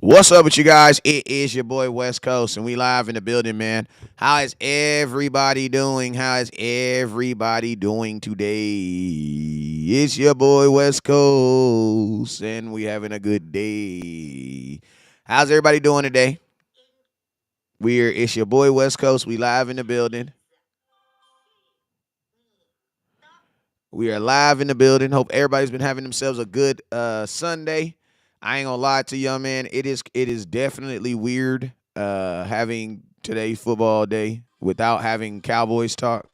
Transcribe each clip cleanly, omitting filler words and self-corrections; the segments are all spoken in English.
What's up with you guys? It is your boy West Coast, and we live in the building, man. How is everybody doing? How is everybody doing today? It's your boy West Coast, and we having a good day. How's everybody doing today? It's your boy West Coast. We live in the building. We are live in the building. Hope everybody's been having themselves a good Sunday. I ain't gonna lie to y'all, man. It is definitely weird having today's football day without having Cowboys talk.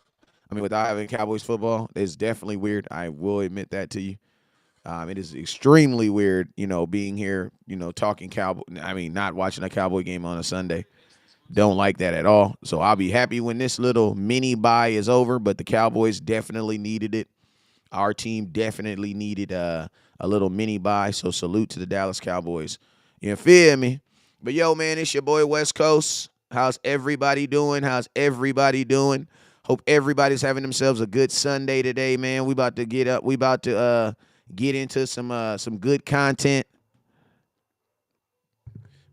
I mean, without having Cowboys football, it's definitely weird. I will admit that to you. It is extremely weird, being here, talking Cowboy. I mean, not watching a Cowboy game on a Sunday. Don't like that at all. So I'll be happy when this little mini bye is over. But the Cowboys definitely needed it. Our team definitely needed a little mini bye. So salute to the Dallas Cowboys. You feel me? But yo, man, it's your boy West Coast. How's everybody doing? How's everybody doing? Hope everybody's having themselves a good Sunday today, man. We about to get up. We about to get into some good content.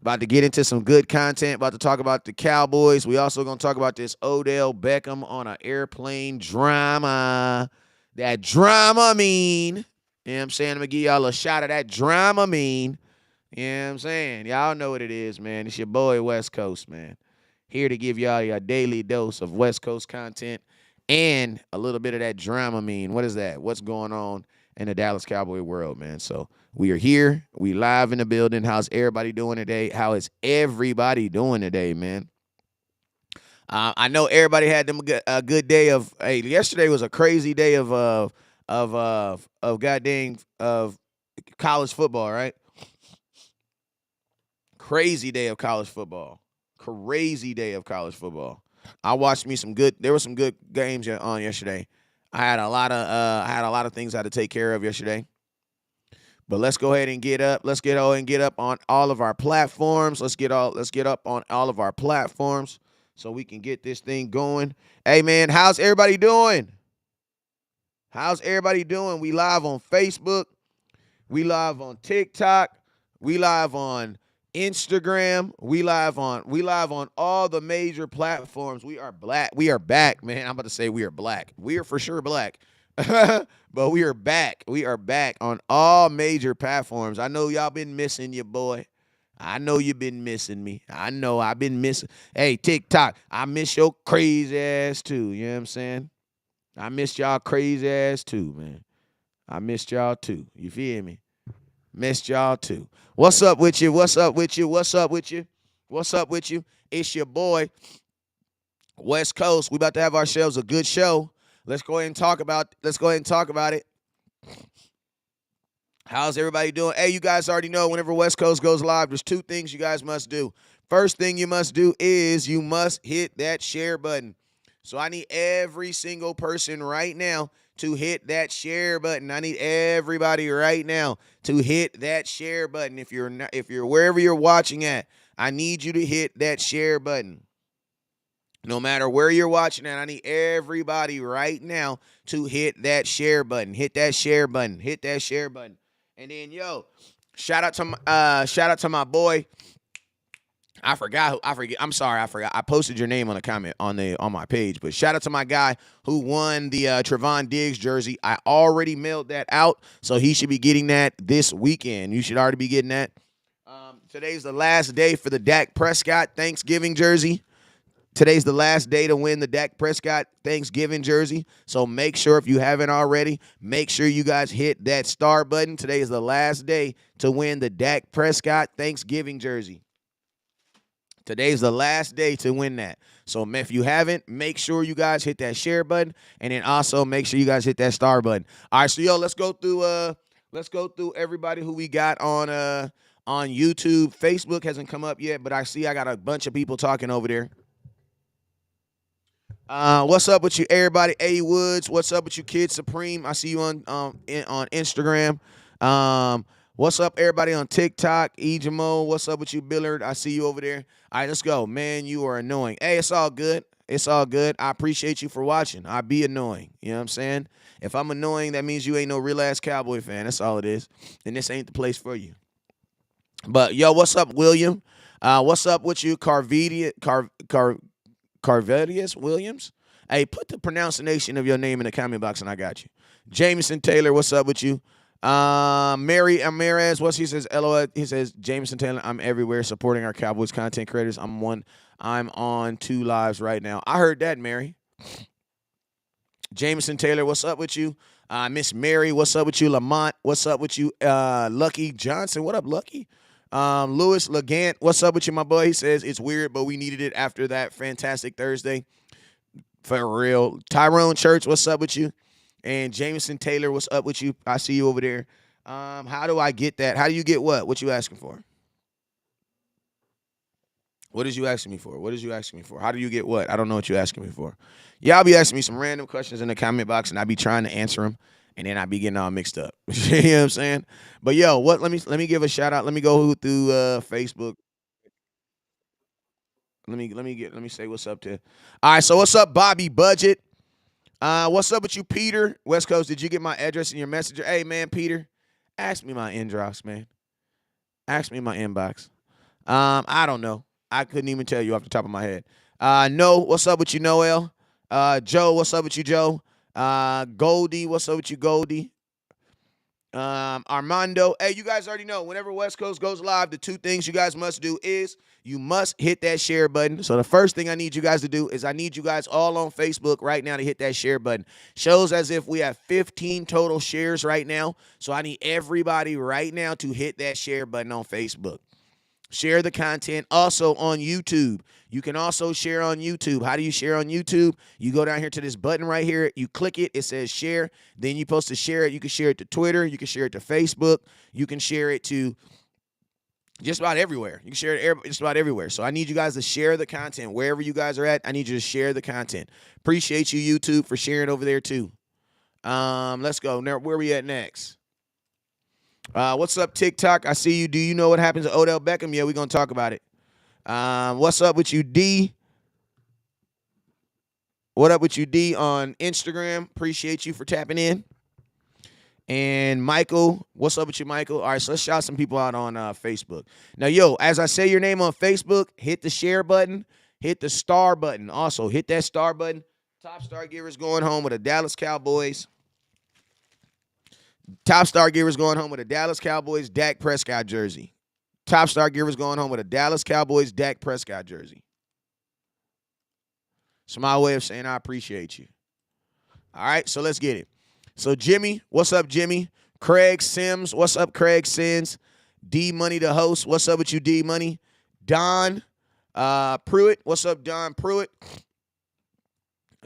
About to get into some good content. About to talk about the Cowboys. We also gonna talk about this Odell Beckham on an airplane drama. That drama mean. You know what I'm saying? I'm gonna give y'all a shot of that drama mean. You know what I'm saying? Y'all know what it is, man. It's your boy West Coast, man. Here to give y'all your daily dose of West Coast content and a little bit of that drama mean. What is that? What's going on in the Dallas Cowboy world, man? So we are here. We live in the building. How's everybody doing today? How is everybody doing today, man? I know everybody had them a good day of. Hey, yesterday was a crazy day of goddamn of college football, right? Crazy day of college football. Crazy day of college football. I watched me some good. There were some good games on yesterday. I had a lot of things I had to take care of yesterday. But let's go ahead and get up. Let's get up on all of our platforms. Let's get up on all of our platforms so we can get this thing going. Hey man, how's everybody doing? How's everybody doing? We live on Facebook. We live on TikTok. We live on Instagram. We live on all the major platforms. We are black. We are back, man. I'm about to say we are black. We are for sure black. But we are back. We are back on all major platforms. I know y'all been missing your boy. I know you've been missing me. I know I've been missing. Hey, TikTok, I miss your crazy ass too. You know what I'm saying? I missed y'all crazy ass too, man. I missed y'all too. You feel me? Missed y'all too. What's up with you? What's up with you? What's up with you? What's up with you? It's your boy, West Coast. We about to have ourselves a good show. Let's go ahead and talk about it. How's everybody doing? Hey, you guys already know whenever West Coast goes live, there's two things you guys must do. First thing you must do is you must hit that share button. So I need every single person right now to hit that share button. I need everybody right now to hit that share button. If you're wherever you're watching at, I need you to hit that share button. No matter where you're watching at, I need everybody right now to hit that share button. Hit that share button. Hit that share button. And then shout out to my boy. I forget. I'm sorry, I forgot. I posted your name on the comment on my page, but shout out to my guy who won the Trevon Diggs jersey. I already mailed that out, so he should be getting that this weekend. You should already be getting that. Today's the last day for the Dak Prescott Thanksgiving jersey. Today's the last day to win the Dak Prescott Thanksgiving jersey. So make sure, if you haven't already, make sure you guys hit that star button. Today is the last day to win the Dak Prescott Thanksgiving jersey. Today's the last day to win that. So if you haven't, make sure you guys hit that share button, and then also make sure you guys hit that star button. All right, so let's go through everybody who we got on YouTube. Facebook hasn't come up yet, but I see I got a bunch of people talking over there. What's up with you, everybody? A Woods, what's up with you, Kid Supreme? I see you on Instagram. What's up, everybody on TikTok? Ejamo, what's up with you, Billard? I see you over there. All right, let's go. Man, you are annoying. Hey, it's all good. It's all good. I appreciate you for watching. I be annoying. You know what I'm saying? If I'm annoying, that means you ain't no real ass Cowboy fan. That's all it is. And this ain't the place for you. But yo, what's up, William? What's up with you, Carvedius Williams? Hey, put the pronunciation of your name in the comment box, and I got you. Jameson Taylor, what's up with you? Mary Amirez, what he says? LOL. He says Jameson Taylor. I'm everywhere supporting our Cowboys content creators. I'm on 2 lives right now. I heard that, Mary. Jameson Taylor, what's up with you? Miss Mary, what's up with you? Lamont, what's up with you? Lucky Johnson, what up, Lucky? Louis Legant, what's up with you, my boy? He says it's weird, but we needed it after that fantastic Thursday. For real. Tyrone Church, what's up with you? And Jameson Taylor, what's up with you? I see you over there. How do I get that? How do you get what? What you asking for? What is you asking me for? What is you asking me for? How do you get what? I don't know what you're asking me for. Y'all be asking me some random questions in the comment box, and I be trying to answer them, and then I be getting all mixed up. You know what I'm saying? But yo, what? Let me give a shout out. Let me go through Facebook. Let me say what's up to. All right, so what's up, Bobby Budget? What's up with you, Peter? West Coast, did you get my address in your messenger? Hey man, Peter, ask me my inbox, man. Ask me my inbox. I don't know. I couldn't even tell you off the top of my head. No, what's up with you, Noel? Joe, what's up with you, Joe? Goldie, what's up with you, Goldie? Armando. Hey, you guys already know, whenever West Coast goes live, the 2 things you guys must do is you must hit that share button. So the first thing I need you guys to do is I need you guys all on Facebook right now to hit that share button. Shows as if we have 15 total shares right now. So I need everybody right now to hit that share button on Facebook. Share the content also on YouTube. You can also share on YouTube. How do you share on YouTube? You go down here to this button right here. You click it. It says share. Then you're supposed to share it. You can share it to Twitter. You can share it to Facebook. You can share it to just about everywhere. You can share it just about everywhere. So I need you guys to share the content. Wherever you guys are at, I need you to share the content. Appreciate you, YouTube, for sharing over there too. Let's go. Now, where are we at next? What's up, TikTok? I see you. Do you know what happens to Odell Beckham? Yeah, we're going to talk about it. What's up with you, D? What up with you, D, on Instagram? Appreciate you for tapping in. And Michael, what's up with you, Michael? All right, so let's shout some people out on Facebook. Now, yo, as I say your name on Facebook, hit the share button, hit the star button. Also, hit that star button. Top star givers going home with the Dallas Cowboys. Top star givers going home with a Dallas Cowboys Dak Prescott jersey. Top star givers going home with a Dallas Cowboys Dak Prescott jersey. It's my way of saying I appreciate you. All right, so let's get it. So Jimmy, what's up, Jimmy? Craig Sims, what's up, Craig Sims? D Money, the host, what's up with you, D Money? Don Pruitt, what's up, Don Pruitt?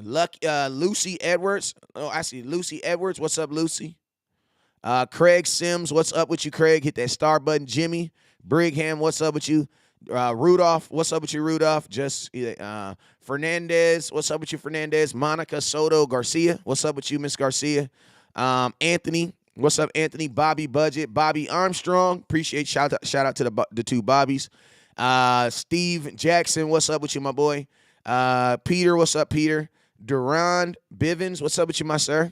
Lucy Edwards, oh, I see Lucy Edwards, what's up, Lucy? Craig Sims, what's up with you, Craig? Hit that star button. Jimmy Brigham, what's up with you? Rudolph, what's up with you, Rudolph? Just Fernandez, what's up with you, Fernandez? Monica Soto Garcia, what's up with you, Miss Garcia? Anthony, what's up, Anthony? Bobby Budget, Bobby Armstrong, appreciate shout out to the 2 Bobbies. Steve Jackson, what's up with you, my boy? Peter, what's up, Peter? Durand Bivens, what's up with you, my sir?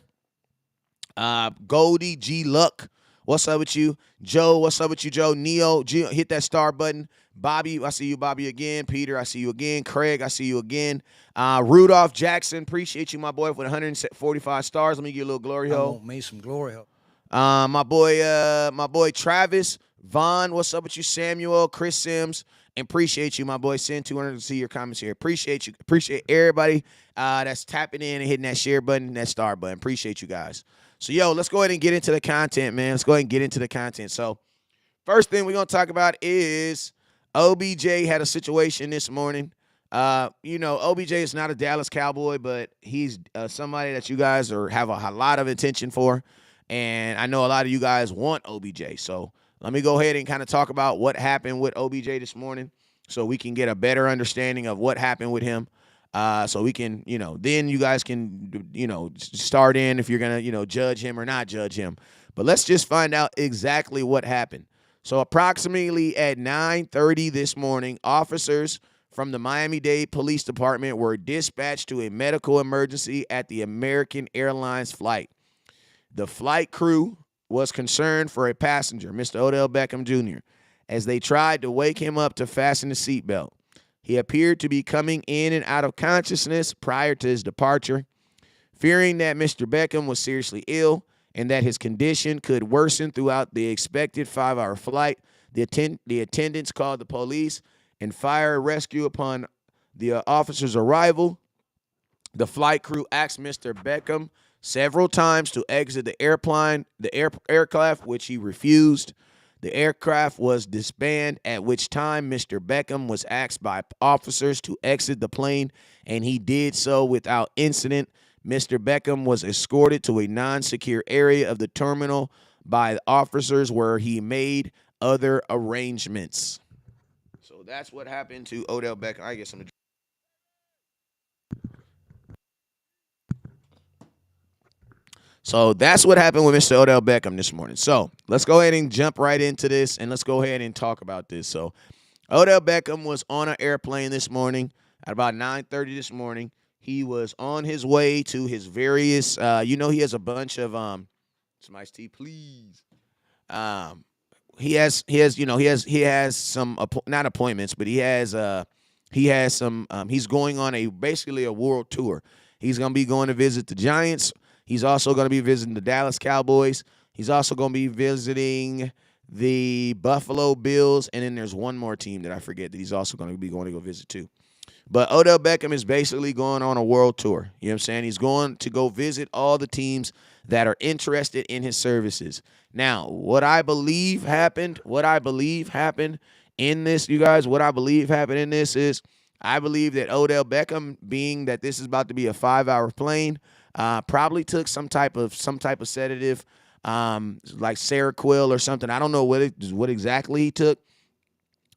Goldie G Luck, what's up with you? Joe, what's up with you, Joe? Neo, hit that star button. Bobby, I see you, Bobby, again. Peter, I see you again. Craig, I see you again. Rudolph Jackson, appreciate you, my boy, with 145 stars. Let me give you a little glory hole. I want me some glory hole. My boy Travis Vaughn, what's up with you? Samuel, Chris Sims, and appreciate you, my boy. Send 200 to see your comments here. Appreciate you. Appreciate everybody that's tapping in and hitting that share button, that star button. Appreciate you guys. So, yo, let's go ahead and get into the content, man. Let's go ahead and get into the content. So, first thing we're going to talk about is OBJ had a situation this morning. OBJ is not a Dallas Cowboy, but he's somebody that you guys have a lot of attention for. And I know a lot of you guys want OBJ. So, let me go ahead and kind of talk about what happened with OBJ this morning so we can get a better understanding of what happened with him. So we can, then you guys can, start in if you're going to, judge him or not judge him. But let's just find out exactly what happened. So approximately at 9:30 this morning, officers from the Miami-Dade Police Department were dispatched to a medical emergency at the American Airlines flight. The flight crew was concerned for a passenger, Mr. Odell Beckham Jr., as they tried to wake him up to fasten the seatbelt. He appeared to be coming in and out of consciousness prior to his departure. Fearing that Mr. Beckham was seriously ill and that his condition could worsen throughout the expected 5-hour flight, the attendants called the police and fire rescue upon the officer's arrival. The flight crew asked Mr. Beckham several times to exit the aircraft, which he refused. The aircraft was disbanded, at which time Mr. Beckham was asked by officers to exit the plane, and he did so without incident. Mr. Beckham was escorted to a non-secure area of the terminal by the officers where he made other arrangements. So that's what happened to Odell Beckham. I get some. So that's what happened with Mr. Odell Beckham this morning. So let's go ahead and jump right into this, and let's go ahead and talk about this. So Odell Beckham was on an airplane this morning at about 9:30 this morning. He was on his way to his various, he has a bunch of, some iced tea, please. Um, he has some, not appointments, but he has some, he's going on basically a world tour. He's going to be going to visit the Giants. He's also going to be visiting the Dallas Cowboys. He's also going to be visiting the Buffalo Bills. And then there's one more team that I forget that he's also going to go visit too. But Odell Beckham is basically going on a world tour. You know what I'm saying? He's going to go visit all the teams that are interested in his services. Now, what I believe happened in this, you guys, is I believe that Odell Beckham, being that this is about to be a 5-hour plane, probably took some type of sedative, like Seroquel or something. I don't know what exactly he took,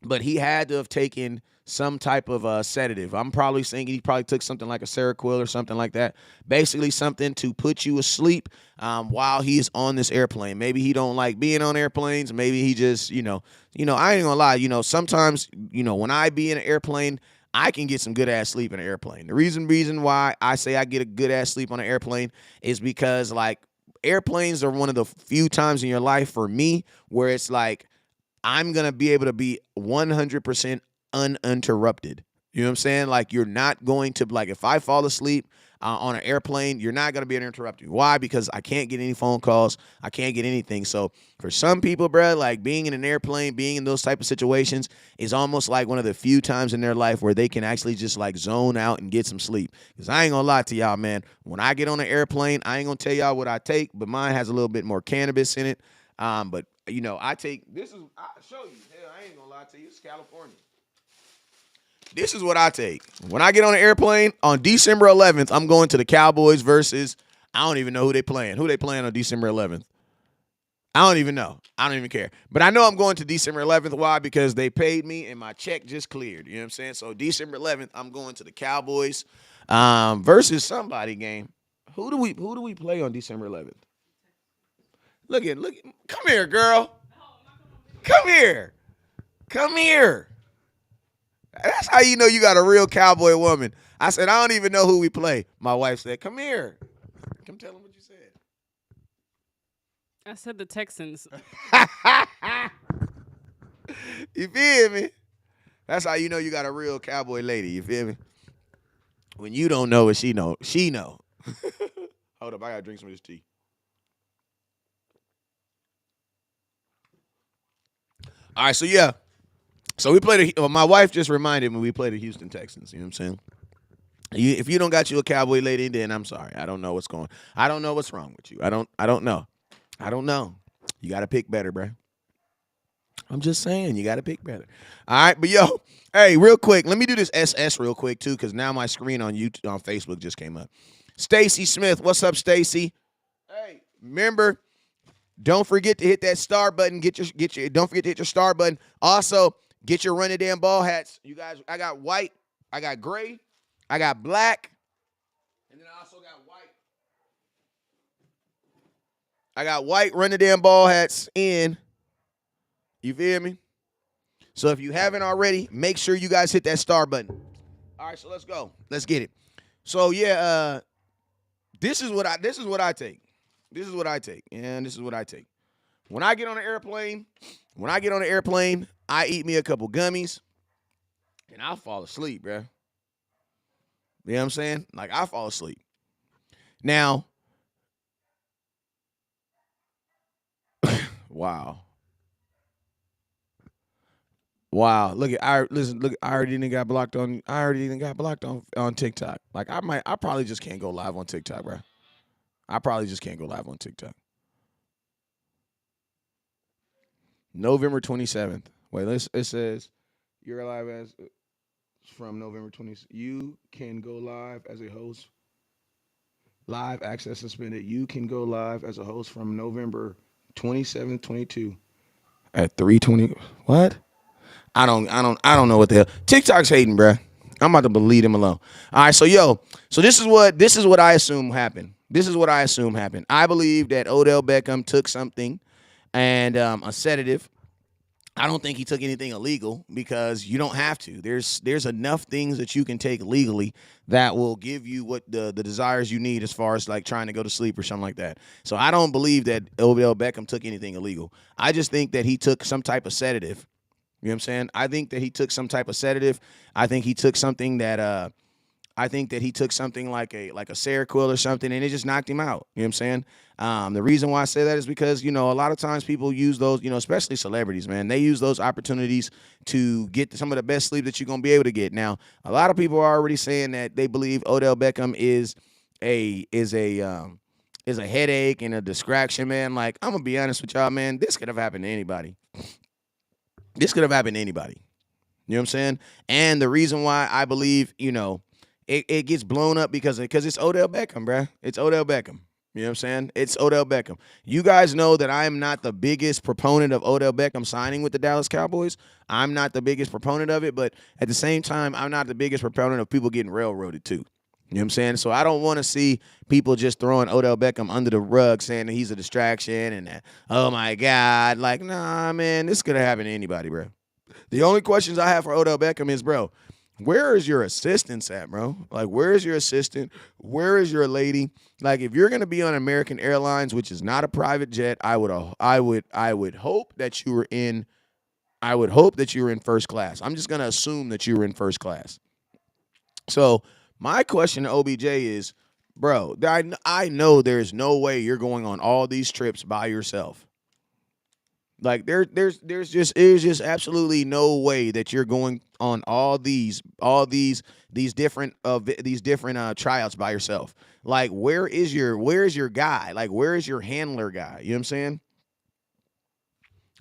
but he had to have taken some type of sedative. I'm probably thinking he probably took something like a Seroquel or something like that. Basically something to put you asleep while he's on this airplane. Maybe he don't like being on airplanes. Maybe he just, I ain't gonna lie, sometimes, when I be in an airplane, I can get some good-ass sleep in an airplane. The reason why I say I get a good-ass sleep on an airplane is because, like, airplanes are one of the few times in your life for me where it's like I'm going to be able to be 100% uninterrupted. You know what I'm saying? Like, you're not going to, like, if I fall asleep on an airplane, you're not going to be interrupted. Why? Because I can't get any phone calls. I can't get anything. So for some people, bro, like being in an airplane, being in those type of situations is almost like one of the few times in their life where they can actually just like zone out and get some sleep. Because I ain't going to lie to y'all, man. When I get on an airplane, I ain't going to tell y'all what I take, but mine has a little bit more cannabis in it. But, I take, I'll show you. Hell, I ain't going to lie to you. It's California. This is what I take. When I get on an airplane on December 11th, I'm going to the Cowboys versus, I don't even know who they playing. Who they playing on December 11th? I don't even know. I don't even care. But I know I'm going to December 11th. Why? Because they paid me and my check just cleared. You know what I'm saying? So December 11th, I'm going to the Cowboys versus somebody game. Who do we play on December 11th? Look at. Come here, girl. Come here. Come here. That's how you know you got a real cowboy woman. I said, I don't even know who we play. My wife said, come here. Come tell them what you said. I said the Texans. You feel me? That's how you know you got a real cowboy lady. You feel me? When you don't know it, she know. She know. Hold up, I gotta drink some of this tea. All right, so yeah. So we played. My wife just reminded me we played the Houston Texans. You know what I'm saying? If you don't got you a cowboy lady, then I'm sorry. I don't know what's going. I don't know what's wrong with you. I don't know. I don't know. You got to pick better, bro. I'm just saying you got to pick better. All right, but yo, hey, real quick, let me do this SS real quick too, because now my screen on YouTube on Facebook just came up. Stacy Smith, what's up, Stacy? Hey, remember. Don't forget to hit that star button. Don't forget to hit your star button. Also, get your run the damn ball hats. You guys, I got white, I got gray, I got black, and then I also got white. I got white run the damn ball hats in. You feel me? So if you haven't already, make sure you guys hit that star button. All right, so let's go. Let's get it. So yeah, this is what I take. This is what I take. And this is what I take. When I get on an airplane, I eat me a couple gummies, and I'll fall asleep, bro. You know what I'm saying? Like, I fall asleep. Now, wow. Wow. Look at I listen, look, I already didn't got blocked on TikTok. Like I probably just can't go live on TikTok, bro. I probably just can't go live on TikTok. November 27th. Wait, it says you're live as from November 20th. You can go live as a host. Live access suspended. You can go live as a host from November 27th, 22 at 3:20. What? I don't know what the hell. TikTok's hating, bruh. I'm about to leave him alone. All right, so this is what I assume happened. This is what I assume happened. I believe that Odell Beckham took something and a sedative. I don't think he took anything illegal because you don't have to. There's enough things that you can take legally that will give you what the desires you need as far as like trying to go to sleep or something like that. So I don't believe that Odell Beckham took anything illegal. I just think that he took some type of sedative. You know what I'm saying? I think that he took some type of sedative. I think he took something that I think that he took something like a Seroquel or something, and it just knocked him out. You know what I'm saying? The reason why I say that is because, a lot of times people use those, especially celebrities, man. They use those opportunities to get some of the best sleep that you're going to be able to get. Now, a lot of people are already saying that they believe Odell Beckham is a headache and a distraction, man. Like, I'm going to be honest with y'all, man. This could have happened to anybody. This could have happened to anybody. You know what I'm saying? And the reason why I believe, it gets blown up because it's Odell Beckham, bruh. It's Odell Beckham. You know what I'm saying? It's Odell Beckham. You guys know that I am not the biggest proponent of Odell Beckham signing with the Dallas Cowboys. I'm not the biggest proponent of it, but at the same time, I'm not the biggest proponent of people getting railroaded too. You know what I'm saying? So I don't want to see people just throwing Odell Beckham under the rug saying that he's a distraction and that, oh my God. Like, nah, man, this could have happened to anybody, bro. The only questions I have for Odell Beckham is, bro, where is your assistance at, bro? Like, where is your assistant? Where is your lady? Like, if you're gonna be on American Airlines, which is not a private jet, I would hope that you were in. I would hope that you were in first class. I'm just gonna assume that you were in first class. So my question to OBJ is, bro, I know there's no way you're going on all these trips by yourself. Like there's just absolutely no way that you're going on all these different tryouts by yourself. Like where is your guy? Like where is your handler guy? You know what I'm saying?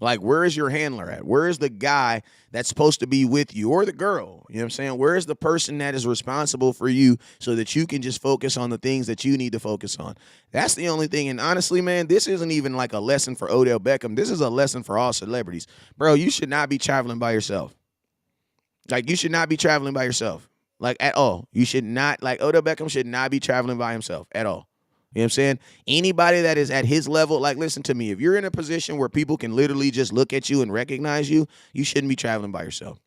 Like, where is your handler at? Where is the guy that's supposed to be with you or the girl? You know what I'm saying? Where is the person that is responsible for you so that you can just focus on the things that you need to focus on? That's the only thing. And honestly, man, this isn't even like a lesson for Odell Beckham. This is a lesson for all celebrities. Bro, you should not be traveling by yourself. Like, you should not be traveling by yourself. Like, at all. You should not, like, Odell Beckham should not be traveling by himself at all. You know what I'm saying? Anybody that is at his level, like, listen to me. If you're in a position where people can literally just look at you and recognize you, you shouldn't be traveling by yourself.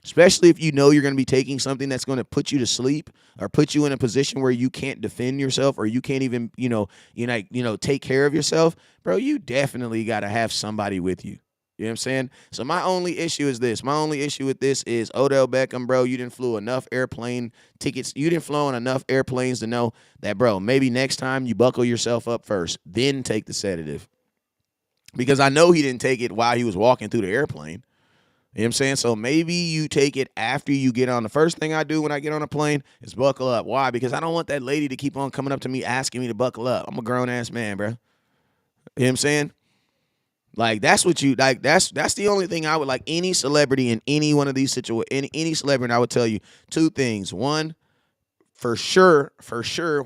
Especially if you know you're going to be taking something that's going to put you to sleep or put you in a position where you can't defend yourself or you can't even, take care of yourself. Bro, you definitely got to have somebody with you. You know what I'm saying? So my only issue is this. My only issue with this is Odell Beckham, bro, you didn't flew enough airplane tickets. You didn't fly on enough airplanes to know that, bro, maybe next time you buckle yourself up first, then take the sedative. Because I know he didn't take it while he was walking through the airplane. You know what I'm saying? So maybe you take it after you get on. The first thing I do when I get on a plane is buckle up. Why? Because I don't want that lady to keep on coming up to me asking me to buckle up. I'm a grown-ass man, bro. You know what I'm saying? Like that's what you like. That's the only thing I would like. Any celebrity in any one of these situations, any celebrity, I would tell you two things. One, for sure,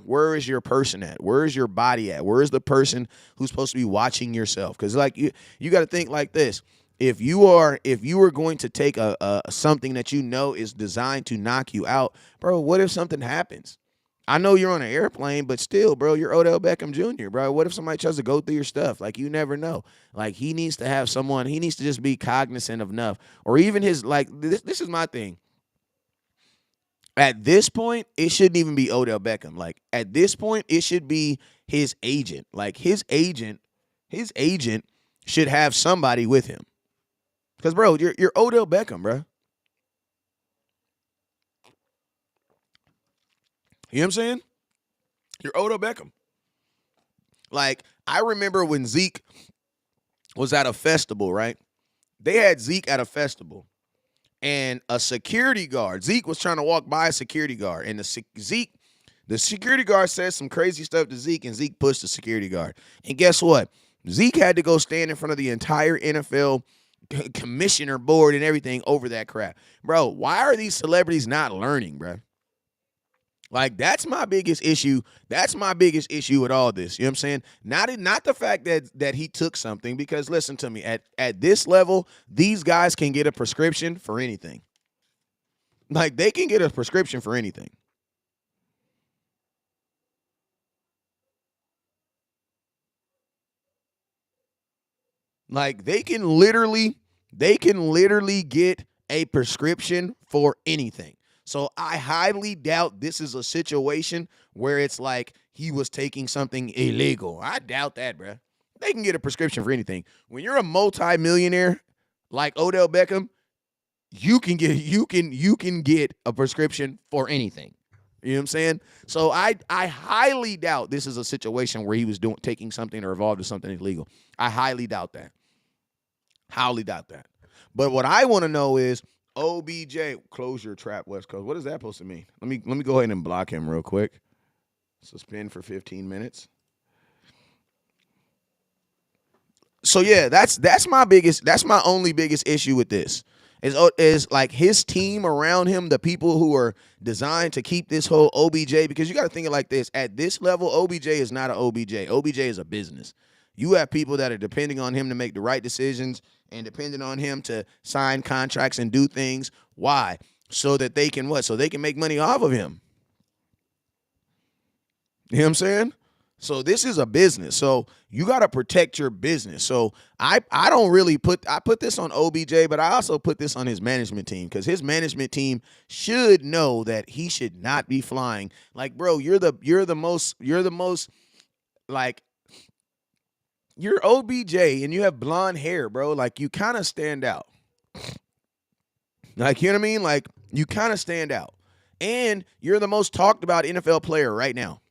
where is your person at? Where is your body at? Where is the person who's supposed to be watching yourself? Because like you got to think like this. If you are going to take a something that you know is designed to knock you out, bro, what if something happens? I know you're on an airplane, but still, bro, you're Odell Beckham Jr., bro. What if somebody tries to go through your stuff? Like, you never know. Like, he needs to have someone. He needs to just be cognizant of enough. Or even his, like, this is my thing. At this point, it shouldn't even be Odell Beckham. Like, at this point, it should be his agent. Like, his agent should have somebody with him. Because, bro, you're Odell Beckham, bro. You know what I'm saying? You're Odell Beckham. Like, I remember when Zeke was at a festival, right? They had Zeke at a festival, and a security guard, Zeke was trying to walk by a security guard, and the security guard said some crazy stuff to Zeke, and Zeke pushed the security guard. And guess what? Zeke had to go stand in front of the entire NFL commissioner board and everything over that crap. Bro, why are these celebrities not learning, bro? Like, that's my biggest issue. That's my biggest issue with all this. You know what I'm saying? Not the fact that he took something, because listen to me, at this level, these guys can get a prescription for anything. Like, they can get a prescription for anything. Like, they can literally get a prescription for anything. So I highly doubt this is a situation where it's like he was taking something illegal. I doubt that, bruh. They can get a prescription for anything. When you're a multimillionaire like Odell Beckham, you can get a prescription for anything. You know what I'm saying? So I highly doubt this is a situation where he was taking something or involved in something illegal. I highly doubt that. Highly doubt that. But what I want to know is, OBJ, close your trap, West Coast. What is that supposed to mean? Let me go ahead and block him real quick. Suspend for 15 minutes. So yeah, that's my only biggest issue with this. Is like his team around him, the people who are designed to keep this whole OBJ, because you got to think it like this. At this level, OBJ is not an OBJ. OBJ is a business. You have people that are depending on him to make the right decisions and depending on him to sign contracts and do things. Why? So that they can what? So they can make money off of him. You know what I'm saying? So this is a business. So you got to protect your business. So I don't really put this on OBJ, but I also put this on his management team, because his management team should know that he should not be flying. Like, bro, you're the most like, you're OBJ and you have blonde hair, bro. Like, you kind of stand out. Like, you know what I mean? Like, you kind of stand out. And you're the most talked about NFL player right now.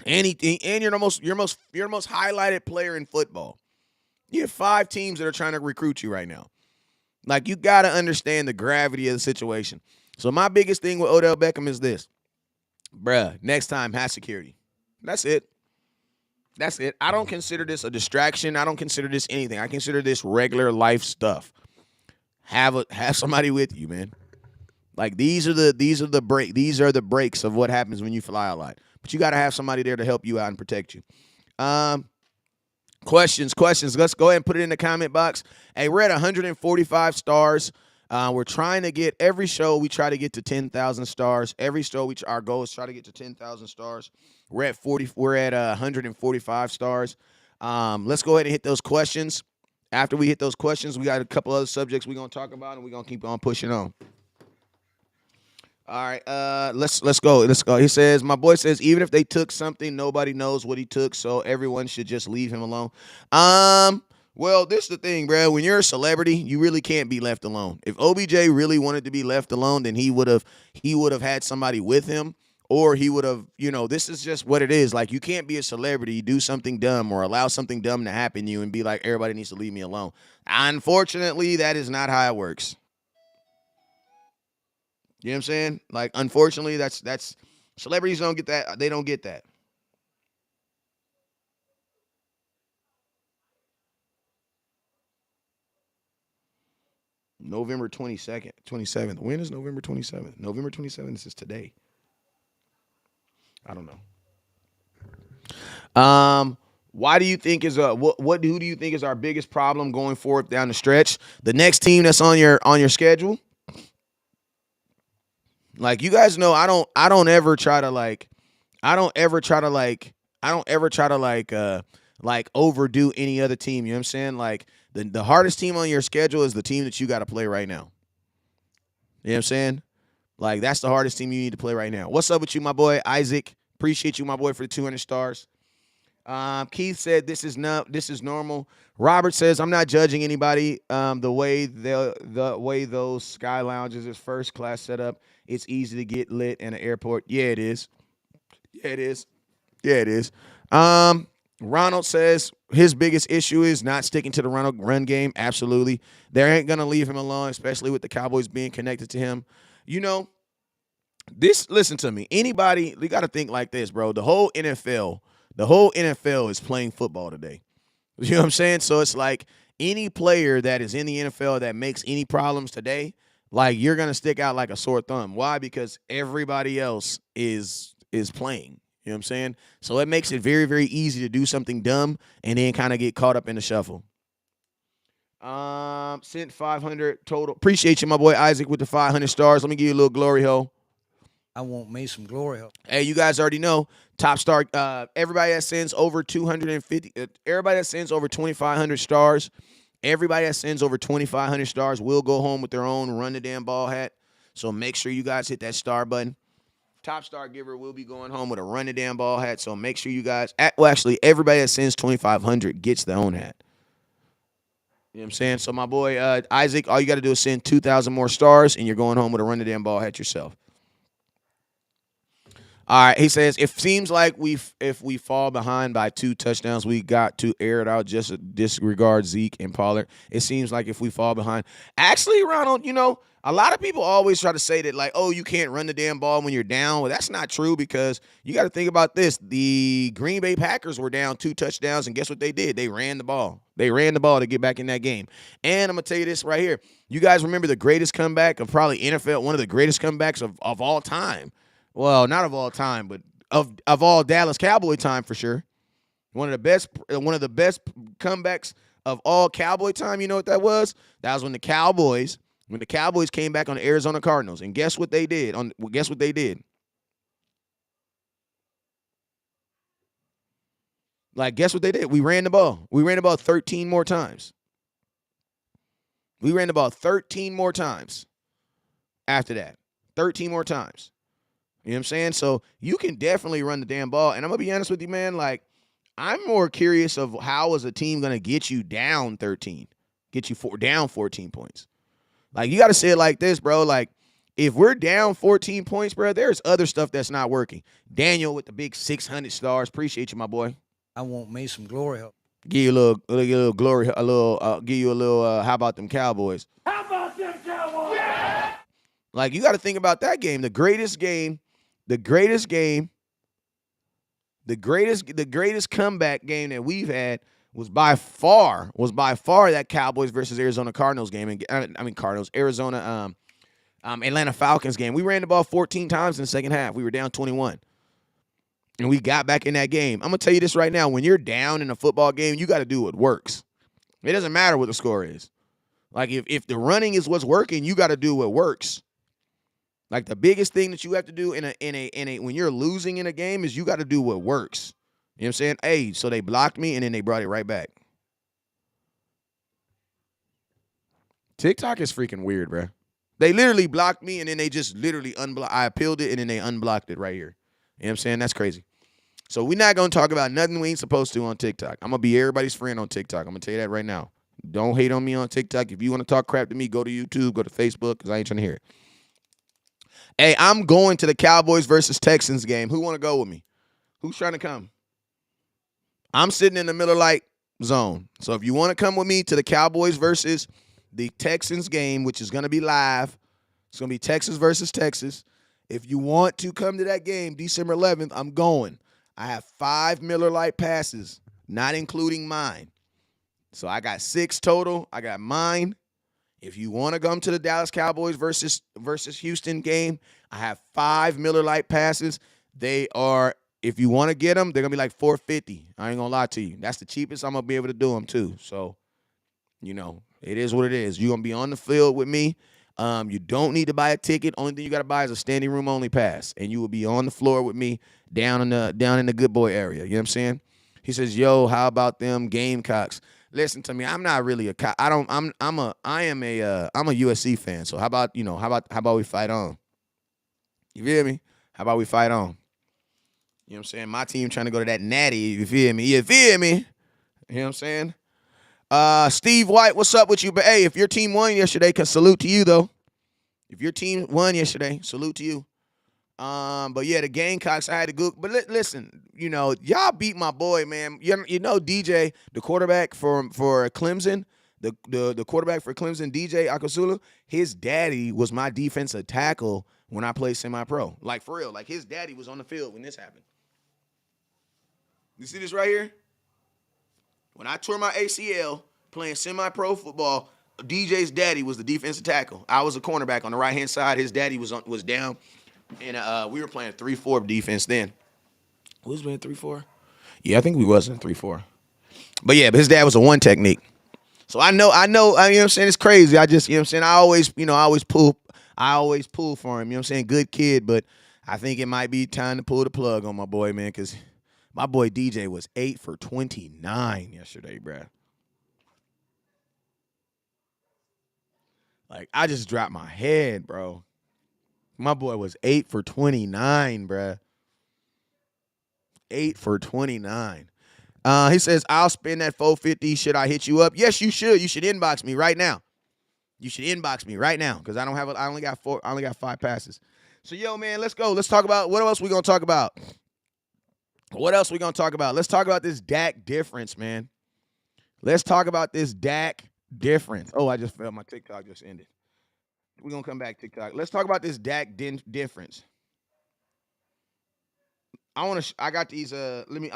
And you're the most highlighted player in football. You have 5 teams that are trying to recruit you right now. Like, you got to understand the gravity of the situation. So my biggest thing with Odell Beckham is this. Bruh, next time, have security. That's it. That's it. I don't consider this a distraction. I don't consider this anything. I consider this regular life stuff. Have somebody with you, man. Like, these are the breaks of what happens when you fly a lot. But you got to have somebody there to help you out and protect you. Questions. Let's go ahead and put it in the comment box. Hey, we're at 145 stars. We're trying to get every show. We try to get to 10,000 stars. Every show, our goal is try to get to 10,000 stars. We're at 145 stars. Let's go ahead and hit those questions. After we hit those questions, we got a couple other subjects we're gonna talk about, and we're gonna keep on pushing on. All right, let's go. Let's go. He says, my boy says, even if they took something, nobody knows what he took, so everyone should just leave him alone. Well, this is the thing, bro. When you're a celebrity, you really can't be left alone. If OBJ really wanted to be left alone, then he would have had somebody with him, or he would have, this is just what it is. Like, you can't be a celebrity, do something dumb, or allow something dumb to happen to you and be like, everybody needs to leave me alone. Unfortunately, that is not how it works. You know what I'm saying? Like, unfortunately, that's celebrities don't get that. They don't get that. November 22nd, 27th. When is November 27th? November 27th is today. I don't know. Why do you think is who do you think is our biggest problem going forward down the stretch? The next team that's on your schedule? Like, you guys know, I don't ever try to like I don't ever try to like I don't ever try to like overdo any other team. You know what I'm saying? Like, the hardest team on your schedule is the team that you got to play right now. You know what I'm saying? Like, that's the hardest team you need to play right now. What's up with you, my boy Isaac? Appreciate you, my boy, for the 200 stars. Keith said this is normal. Robert says I'm not judging anybody. The way those sky lounges is first class setup. It's easy to get lit in an airport. Yeah, it is. Yeah, it is. Yeah, it is. Um, Ronald says his biggest issue is not sticking to the run game. Absolutely, they ain't gonna leave him alone, especially with the Cowboys being connected to him. You know this. Listen to me. Anybody, you got to think like this, bro. The whole NFL is playing football today. You know what I'm saying? So it's like any player that is in the NFL that makes any problems today, like you're gonna stick out like a sore thumb. Why? Because everybody else is playing. You know what I'm saying? So it makes it very, very easy to do something dumb and then kind of get caught up in the shuffle. Sent 500 total. Appreciate you, my boy Isaac, with the 500 stars. Let me give you a little glory hole. I want me some glory hole. Hey, you guys already know. Top star. Everybody that sends over 250. Everybody that sends over 2,500 stars. Everybody that sends over 2,500 stars will go home with their own run the damn ball hat. So make sure you guys hit that star button. Top star giver will be going home with a run the damn ball hat. So make sure you guys. Well, actually, everybody that sends 2,500 gets their own hat. You know what I'm saying? So my boy Isaac, all you got to do is send 2,000 more stars, and you're going home with a run the damn ball hat yourself. All right, he says it seems like if we fall behind by 2 touchdowns, we got to air it out. Just disregard Zeke and Pollard. It seems like if we fall behind, actually, Ronald, a lot of people always try to say that like, oh, you can't run the damn ball when you're down. Well, that's not true because you got to think about this. The Green Bay Packers were down 2 touchdowns, and guess what they did? They ran the ball. They ran the ball to get back in that game. And I'm gonna tell you this right here. You guys remember the greatest comeback of probably NFL, one of the greatest comebacks of all time. Well, not of all time, but of all Dallas Cowboy time for sure. One of the best comebacks of all Cowboy time. You know what that was? That was when the Cowboys came back on the Arizona Cardinals. And guess what they did? Guess what they did? Like, guess what they did? We ran the ball. We ran the ball 13 more times. We ran the ball 13 more times after that. 13 more times. You know what I'm saying? So you can definitely run the damn ball. And I'm going to be honest with you, man. Like, I'm more curious of how is a team going to get you down 13, get you down 14 points. Like, you got to say it like this, bro. Like, if we're down 14 points, bro, there's other stuff that's not working. Daniel with the big 600 stars. Appreciate you, my boy. I want me some glory hole. Give you a little glory, give you a little, how about them Cowboys? How about them Cowboys? Yeah! Like, you got to think about that game. The greatest comeback game that we've had was by far that Cowboys versus Arizona Cardinals game. Arizona, Atlanta Falcons game. We ran the ball 14 times in the second half. We were down 21. And we got back in that game. I'm going to tell you this right now. When you're down in a football game, you got to do what works. It doesn't matter what the score is. Like, if the running is what's working, you got to do what works. Like, the biggest thing that you have to do when you're losing in a game is you got to do what works. You know what I'm saying? Hey, so they blocked me, and then they brought it right back. TikTok is freaking weird, bro. They literally blocked me, and then they just literally unblocked. I appealed it, and then they unblocked it right here. You know what I'm saying? That's crazy. So we're not going to talk about nothing we ain't supposed to on TikTok. I'm going to be everybody's friend on TikTok. I'm going to tell you that right now. Don't hate on me on TikTok. If you want to talk crap to me, go to YouTube, go to Facebook, because I ain't trying to hear it. Hey, I'm going to the Cowboys versus Texans game. Who want to go with me? Who's trying to come? I'm sitting in the Miller Lite zone. So if you want to come with me to the Cowboys versus the Texans game, which is going to be live, it's going to be Texas versus Texas. If you want to come to that game, December 11th, I'm going. I have 5 Miller Lite passes, not including mine. So I got 6 total. I got mine. If you want to come to the Dallas Cowboys versus Houston game, I have 5 Miller Lite passes. They are, if you want to get them, they're going to be like $450. I ain't going to lie to you. That's the cheapest I'm going to be able to do them too. So, it is what it is. You're going to be on the field with me. You don't need to buy a ticket. Only thing you got to buy is a standing room only pass, and you will be on the floor with me down in the good boy area. You know what I'm saying? He says, "Yo, how about them Gamecocks?" Listen to me. I'm not really a. I'm a USC fan. So how about we fight on? You feel me? How about we fight on? You know what I'm saying? My team trying to go to that natty. You feel me? You feel me? You know what I'm saying? Steve White, what's up with you? But hey, if your team won yesterday, salute to you though. If your team won yesterday, salute to you. But yeah, the Gamecocks, I had to go. But listen, y'all beat my boy, man. You know DJ, the quarterback for Clemson, the quarterback for Clemson, DJ Akosulu. His daddy was my defensive tackle when I played semi-pro. Like for real, like his daddy was on the field when this happened. You see this right here? When I tore my ACL playing semi-pro football, DJ's daddy was the defensive tackle. I was a cornerback on the right-hand side. His daddy was down, and we were playing 3-4 defense then. Who was playing 3-4? Yeah, I think we was in 3-4. But yeah, but his dad was a one technique. So I know, you know what I'm saying? It's crazy. I just, you know what I'm saying? I always pull for him, you know what I'm saying? Good kid, but I think it might be time to pull the plug on my boy, man, because my boy DJ was 8 for 29 yesterday, bruh. Like, I just dropped my head, bro. My boy was 8 for 29, bruh. 8 for 29. He says, I'll spend that 450. Should I hit you up? Yes, you should. You should inbox me right now. You should inbox me right now because I only got 5 passes. So, yo, man, let's go. Let's talk about what else we going to talk about. Let's talk about this Dak difference, man. Let's talk about this Dak difference. Oh, I just felt my TikTok just ended. We're going to come back, TikTok. Let's talk about this Dak difference. I got these, let me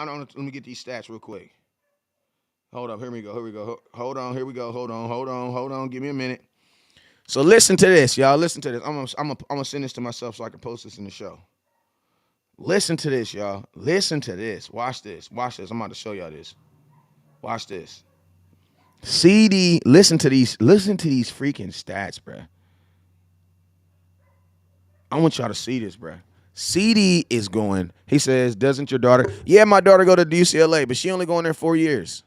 get these stats real quick. Hold up, here we go. Hold on. Give me a minute. So listen to this, y'all. Listen to this. I'm gonna send this to myself so I can post this in the show. Listen to this, y'all. Listen to this. Watch this. I'm about to show y'all this. Watch this. CD, listen to these freaking stats, bruh. I want y'all to see this, bruh. CD is going, he says, doesn't your daughter? Yeah, my daughter go to UCLA, but she only going there 4 years.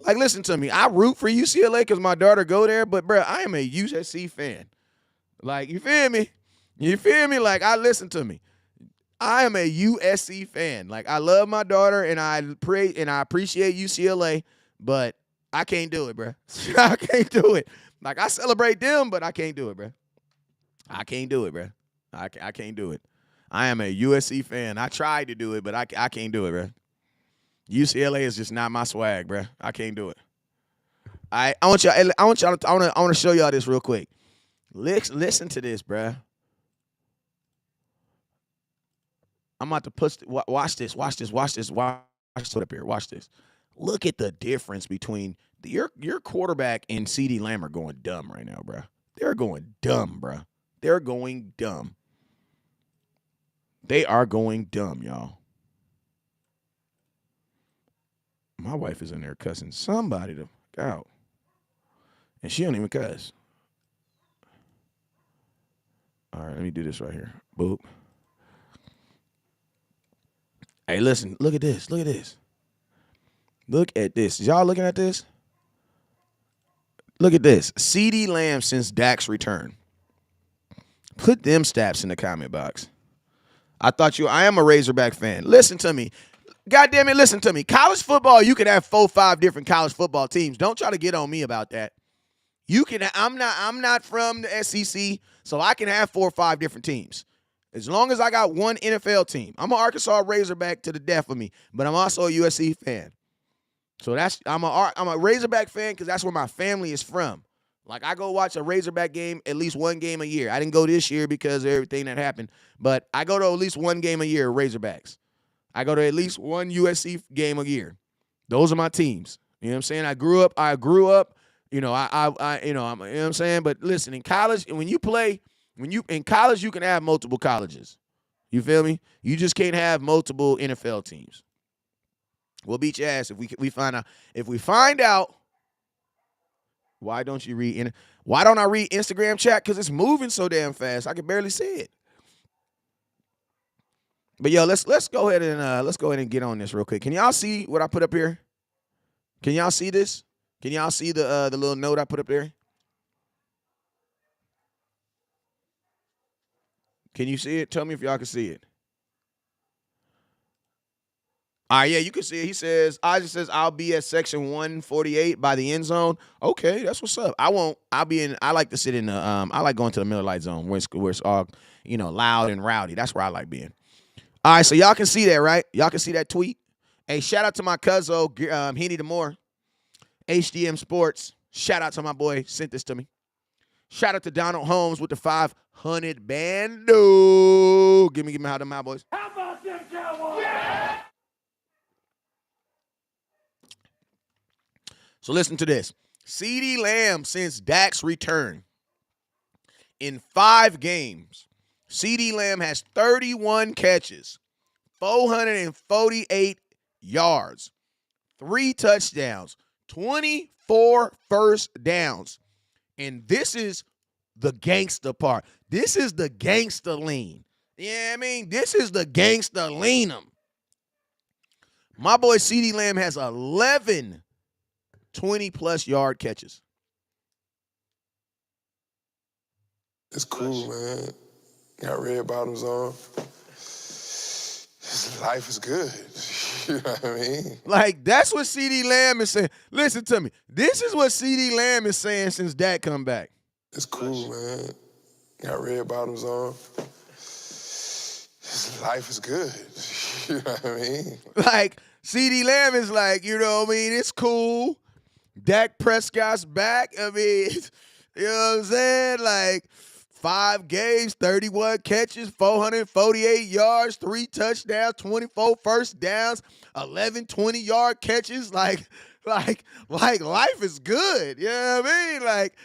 Like, listen to me. I root for UCLA because my daughter go there, but, bruh, I am a USC fan. Like, you feel me? Like, listen to me. I am a USC fan. Like, I love my daughter, and I appreciate UCLA, but I can't do it, bruh. I can't do it. Like, I celebrate them, but I can't do it, bruh. I can't do it, bruh. I can't do it. I am a USC fan. I tried to do it, but I can't do it, bruh. UCLA is just not my swag, bruh. I can't do it. I want to show y'all this real quick. Listen to this, bruh. I'm about to watch this up here. Watch this. Look at the difference between your quarterback and CeeDee Lamb are going dumb right now, bruh. They're going dumb, bruh. They're going dumb. They are going dumb, y'all. My wife is in there cussing somebody to out. And she don't even cuss. All right, let me do this right here. Boop. Hey, listen, look at this. Look at this. Y'all looking at this? Look at this. CeeDee Lamb since Dak's return. Put them stats in the comment box. I am a Razorback fan. Listen to me. God damn it, listen to me. College football, you can have 4-5 different college football teams. Don't try to get on me about that. I'm not from the SEC, so I can have 4 or 5 different teams. As long as I got one NFL team. I'm an Arkansas Razorback to the death of me, but I'm also a USC fan. So I'm a Razorback fan because that's where my family is from. Like, I go watch a Razorback game at least one game a year. I didn't go this year because of everything that happened, but I go to at least one game a year, Razorbacks. I go to at least one USC game a year. Those are my teams. You know what I'm saying? I grew up, you know, you know what I'm saying? But listen, in college, in college, you can have multiple colleges. You feel me? You just can't have multiple NFL teams. We'll beat your ass if we find out. If we find out, why don't I read Instagram chat? Because it's moving so damn fast. I can barely see it. But yo, let's go ahead and get on this real quick. Can y'all see what I put up here? Can y'all see this? Can y'all see the little note I put up there? Can you see it? Tell me if y'all can see it. All right, yeah, you can see it. He says, Isaac says, I'll be at section 148 by the end zone. Okay, that's what's up. I like to sit in the, I like going to the Miller Lite zone where it's all, loud and rowdy. That's where I like being. All right, so y'all can see that, right? Y'all can see that tweet. Hey, shout out to my cuzzo, Henny DeMore, HDM Sports. Shout out to my boy, sent this to me. Shout out to Donald Holmes with the 500 bando. Give me how them my boys. How about them Cowboys? Yeah! So listen to this. CeeDee Lamb, since Dak's return, in 5 games, CeeDee Lamb has 31 catches, 448 yards, 3 touchdowns, 24 first downs. And this is the gangster part. This is the gangster lean. Yeah, I mean, this is the gangster lean 'em. My boy CeeDee Lamb has 11 20-plus yard catches. It's cool, man. Got red bottoms on. Life is good. You know what I mean? Like, that's what CeeDee Lamb is saying. Listen to me. This is what CeeDee Lamb is saying since Dak come back. It's cool, man. Got red bottoms on. Life is good. You know what I mean? Like, CeeDee Lamb is like, you know what I mean? It's cool. Dak Prescott's back. I mean, you know what I'm saying? Like, 5 games, 31 catches, 448 yards, 3 touchdowns, 24 first downs, 11 20-yard catches. Like life is good. You know what I mean? Like,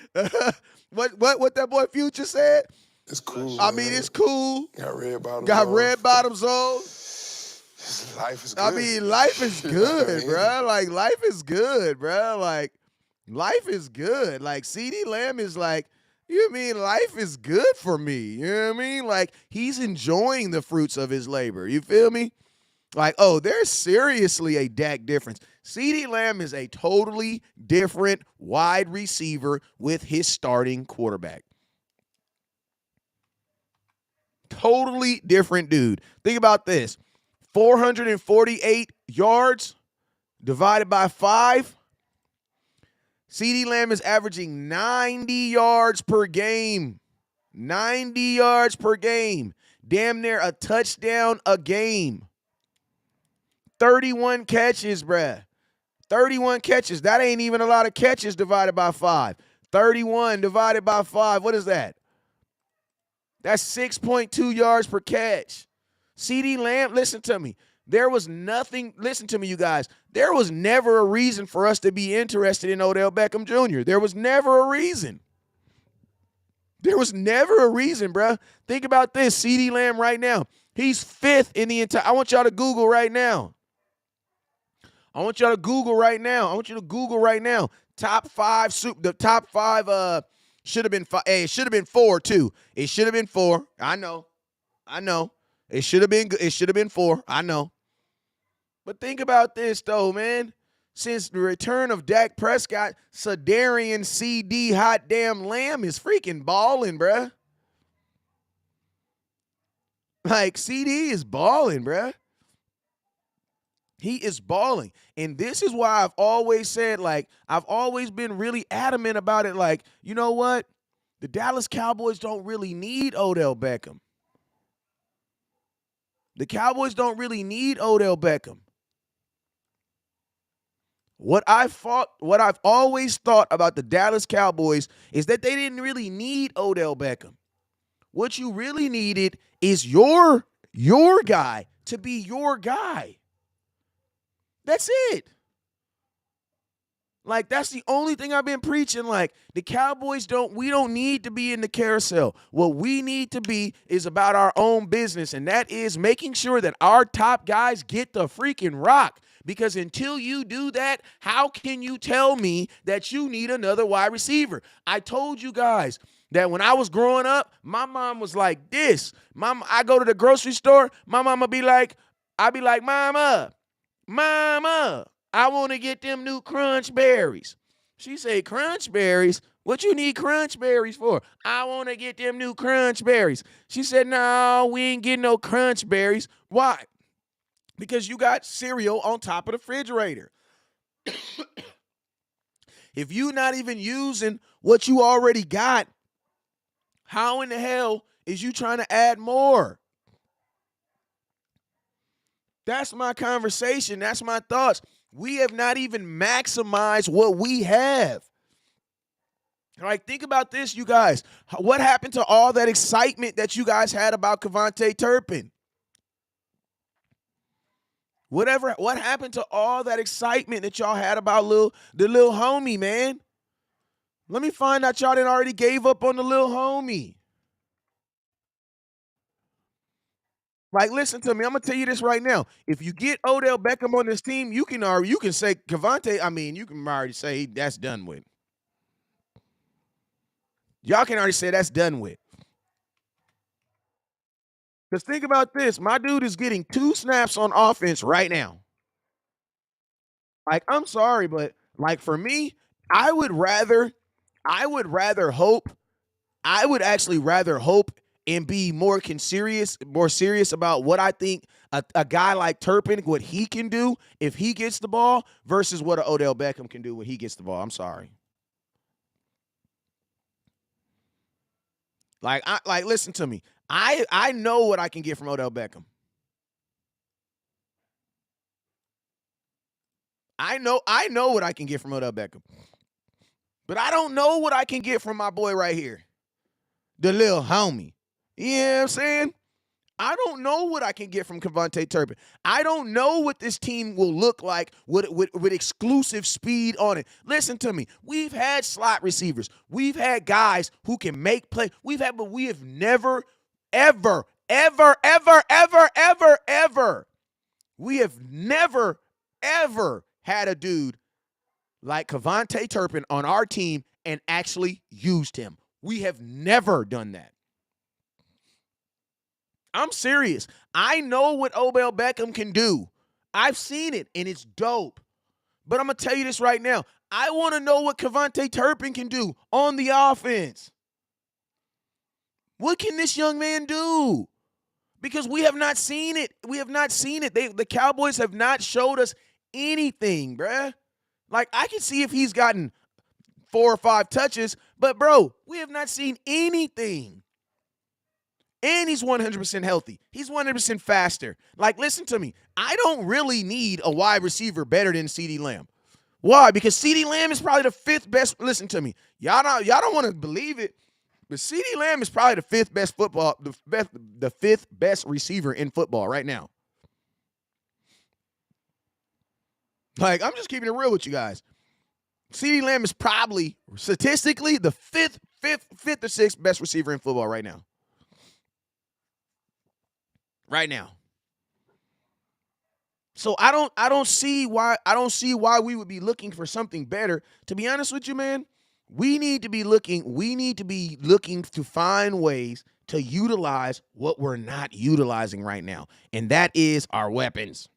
what that boy Future said? It's cool. I mean, it's cool. Got red bottoms Got on. red bottoms on. Life is good. I mean, life is You know what I good, mean? bro. Like, life is good, bro. Like, life is good. Like, CeeDee Lamb is like, you know what I mean? Life is good for me. You know what I mean? Like, he's enjoying the fruits of his labor. You feel me? Like, oh, there's seriously a Dak difference. CeeDee Lamb is a totally different wide receiver with his starting quarterback. Totally different dude. Think about this. 448 yards divided by 5. CeeDee Lamb is averaging 90 yards per game. 90 yards per game. Damn near a touchdown a game. 31 catches, bruh. 31 catches. That ain't even a lot of catches divided by 5. 31 divided by 5. What is that? That's 6.2 yards per catch. CeeDee Lamb, listen to me. There was nothing, listen to me, you guys. There was never a reason for us to be interested in Odell Beckham Jr. There was never a reason. There was never a reason, bruh. Think about this. CeeDee Lamb right now. He's 5th in the entire, I want y'all to Google right now. I want you to Google right now. Top 5, the top 5, should have been 5. Hey, it should have been 4 too. It should have been 4. I know. It should have been 4. I know. But think about this though, man. Since the return of Dak Prescott, Sedarian CD Hot Damn Lamb is freaking balling, bruh. Like, CD is balling, bruh. He is balling. And this is why I've always said, like, I've always been really adamant about it. Like, you know what? The Dallas Cowboys don't really need Odell Beckham. The Cowboys don't really need Odell Beckham. What I've always thought about the Dallas Cowboys is that they didn't really need Odell Beckham. What you really needed is your guy to be your guy. That's it. Like, that's the only thing I've been preaching. Like, the Cowboys we don't need to be in the carousel. What we need to be is about our own business, and that is making sure that our top guys get the freaking rock. Because until you do that, how can you tell me that you need another wide receiver? I told you guys that when I was growing up, my mom was like this. I go to the grocery store, my mama be like, Mama, I want to get them new crunch berries. She say, crunch berries? What you need crunch berries for? I want to get them new crunch berries. She said, no, we ain't getting no crunch berries. Why? because you got cereal on top of the refrigerator. If you're not even using what you already got, how in the hell is you trying to add more? That's my conversation. That's my thoughts. We have not even maximized what we have. Like, think about this, you guys. What happened to all that excitement that you guys had about Kevontae Turpin? What happened to all that excitement that y'all had about the little homie, man? Let me find out y'all done already gave up on the little homie. Like, listen to me. I'm gonna tell you this right now. If you get Odell Beckham on this team, you can say Kevontae. I mean, you can already say that's done with. Y'all can already say that's done with. Because think about this. My dude is getting 2 snaps on offense right now. Like, I'm sorry, but like for me, I would actually rather hope and be more serious about what I think a guy like Turpin, what he can do if he gets the ball versus what an Odell Beckham can do when he gets the ball. I'm sorry. Like listen to me. I know what I can get from Odell Beckham. I know what I can get from Odell Beckham. But I don't know what I can get from my boy right here. The little homie. You know what I'm saying? I don't know what I can get from Kevontae Turpin. I don't know what this team will look like with exclusive speed on it. Listen to me. We've had slot receivers. We've had guys who can make plays. But we have never, ever, ever, ever, ever, ever, ever. We have never, ever had a dude like Kevontae Turpin on our team and actually used him. We have never done that. I'm serious. I know what Odell Beckham can do. I've seen it, and it's dope. But I'm going to tell you this right now. I want to know what Kevontae Turpin can do on the offense. What can this young man do? Because we have not seen it. We have not seen it. The Cowboys have not showed us anything, bruh. Like, I can see if he's gotten 4 or 5 touches, but, bro, we have not seen anything. And he's 100% healthy. He's 100% faster. Like, listen to me. I don't really need a wide receiver better than CeeDee Lamb. Why? Because CeeDee Lamb is probably the 5th best. Listen to me. Y'all don't want to believe it, but CeeDee Lamb is probably the 5th best the 5th best receiver in football right now. Like, I'm just keeping it real with you guys. CeeDee Lamb is probably statistically the 5th or 6th best receiver in football right now. Right now. So I don't see why we would be looking for something better. To be honest with you, man, we need to be looking to find ways to utilize what we're not utilizing right now. And that is our weapons.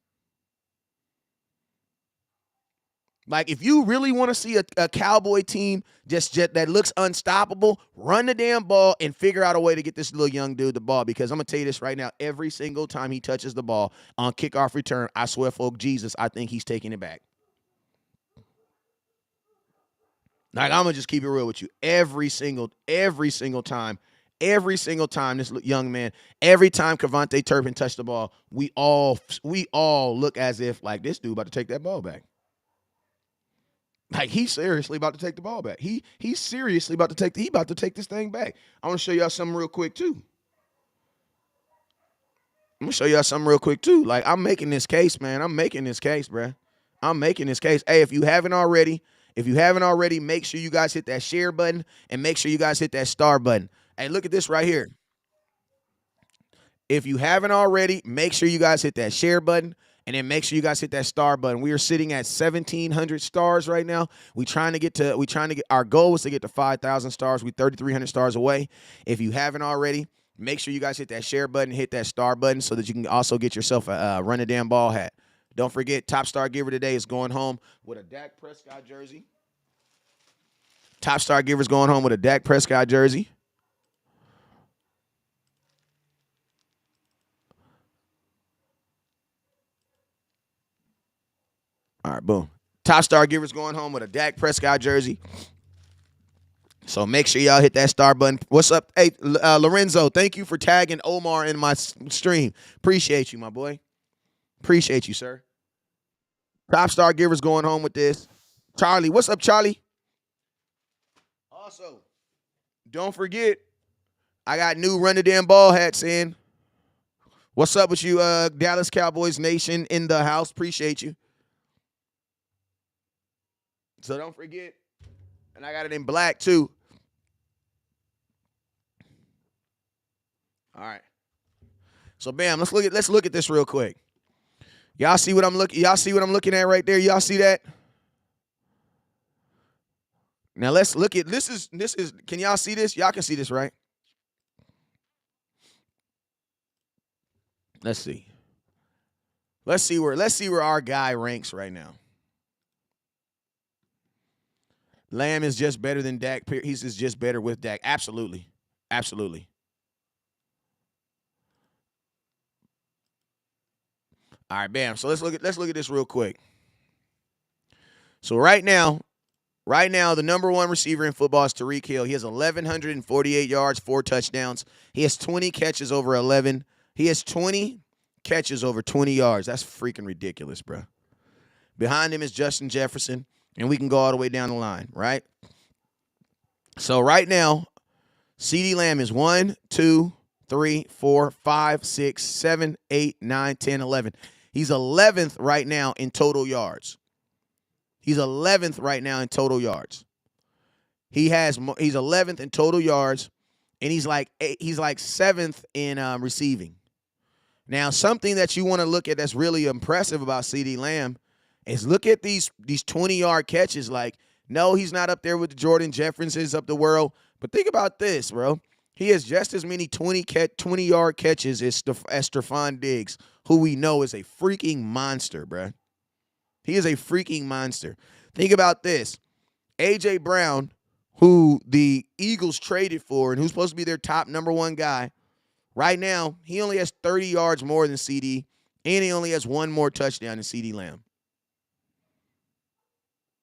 Like, if you really want to see a Cowboy team just that looks unstoppable, run the damn ball and figure out a way to get this little young dude the ball. Because I'm going to tell you this right now, every single time he touches the ball on kickoff return, I swear for Jesus, I think he's taking it back. Like, I'm going to just keep it real with you. Every single time, this young man, every time Kevontae Turpin touched the ball, we all look as if, like, this dude about to take that ball back. Like, he's seriously about to take the ball back. He's seriously about to take this thing back. I want to show y'all something real quick too. Like, I'm making this case, man. I'm making this case, bruh. I'm making this case. Hey, if you haven't already, make sure you guys hit that share button and make sure you guys hit that star button. Hey, look at this right here. If you haven't already, make sure you guys hit that share button. And then make sure you guys hit that star button. We are sitting at 1,700 stars right now. Our goal was to get to 5,000 stars. We're 3,300 stars away. If you haven't already, make sure you guys hit that share button, hit that star button so that you can also get yourself a run a damn ball hat. Don't forget, top star giver today is going home with a Dak Prescott jersey. Top star giver is going home with a Dak Prescott jersey. right, boom. Top star givers going home with a Dak Prescott jersey. So make sure y'all hit that star button. What's up? Hey, Lorenzo, thank you for tagging Omar in my stream. Appreciate you, my boy. Appreciate you, sir. Top star givers going home with this. Charlie, what's up, Charlie? Also, don't forget, I got new Run the Damn Ball hats in. What's up with you, Dallas Cowboys Nation in the house? Appreciate you. So don't forget. And I got it in black too. All right. So bam, let's look at this real quick. Y'all see what I'm looking at right there? Y'all see that? Now let's look at this is can y'all see this? Y'all can see this, right? Let's see. Let's see where our guy ranks right now. Lamb is just better than Dak. He's just better with Dak. Absolutely. Absolutely. All right, bam. So let's look at this real quick. So right now, the number one receiver in football is Tyreek Hill. He has 1,148 yards, 4 touchdowns. He has 20 catches over 11. He has 20 catches over 20 yards. That's freaking ridiculous, bro. Behind him is Justin Jefferson, and we can go all the way down the line, right? So right now, CeeDee Lamb is 1, 2, 3, 4, 5, 6, 7, 8, 9, 10, 11. He's 11th right now in total yards. He's 11th right now in total yards. He's 11th in total yards, and he's like 7th in receiving. Now, something that you want to look at that's really impressive about CeeDee Lamb is look at these 20-yard catches. Like, no, he's not up there with the Jordan Jeffersons of the world, but think about this, bro. He has just as many 20-yard catches as Stephon Diggs, who we know is a freaking monster, bro. He is a freaking monster. Think about this. A.J. Brown, who the Eagles traded for and who's supposed to be their top number one guy, right now, he only has 30 yards more than CD, and he only has 1 more touchdown than CeeDee Lamb.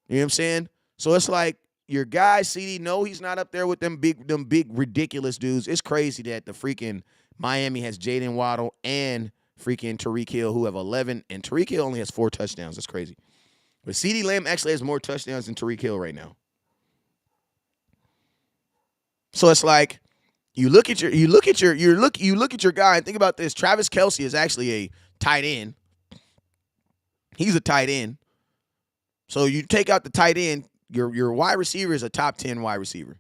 You know what I'm saying? So it's like your guy, CD, no, he's not up there with them big, ridiculous dudes. It's crazy that the freaking Miami has Jaden Waddle and freaking Tyreek Hill, who have 11, and Tyreek Hill only has 4 touchdowns. That's crazy. But CeeDee Lamb actually has more touchdowns than Tyreek Hill right now. So it's like you look at your guy and think about this. Travis Kelce is actually a tight end. He's a tight end. So you take out the tight end, your wide receiver is a top 10 wide receiver.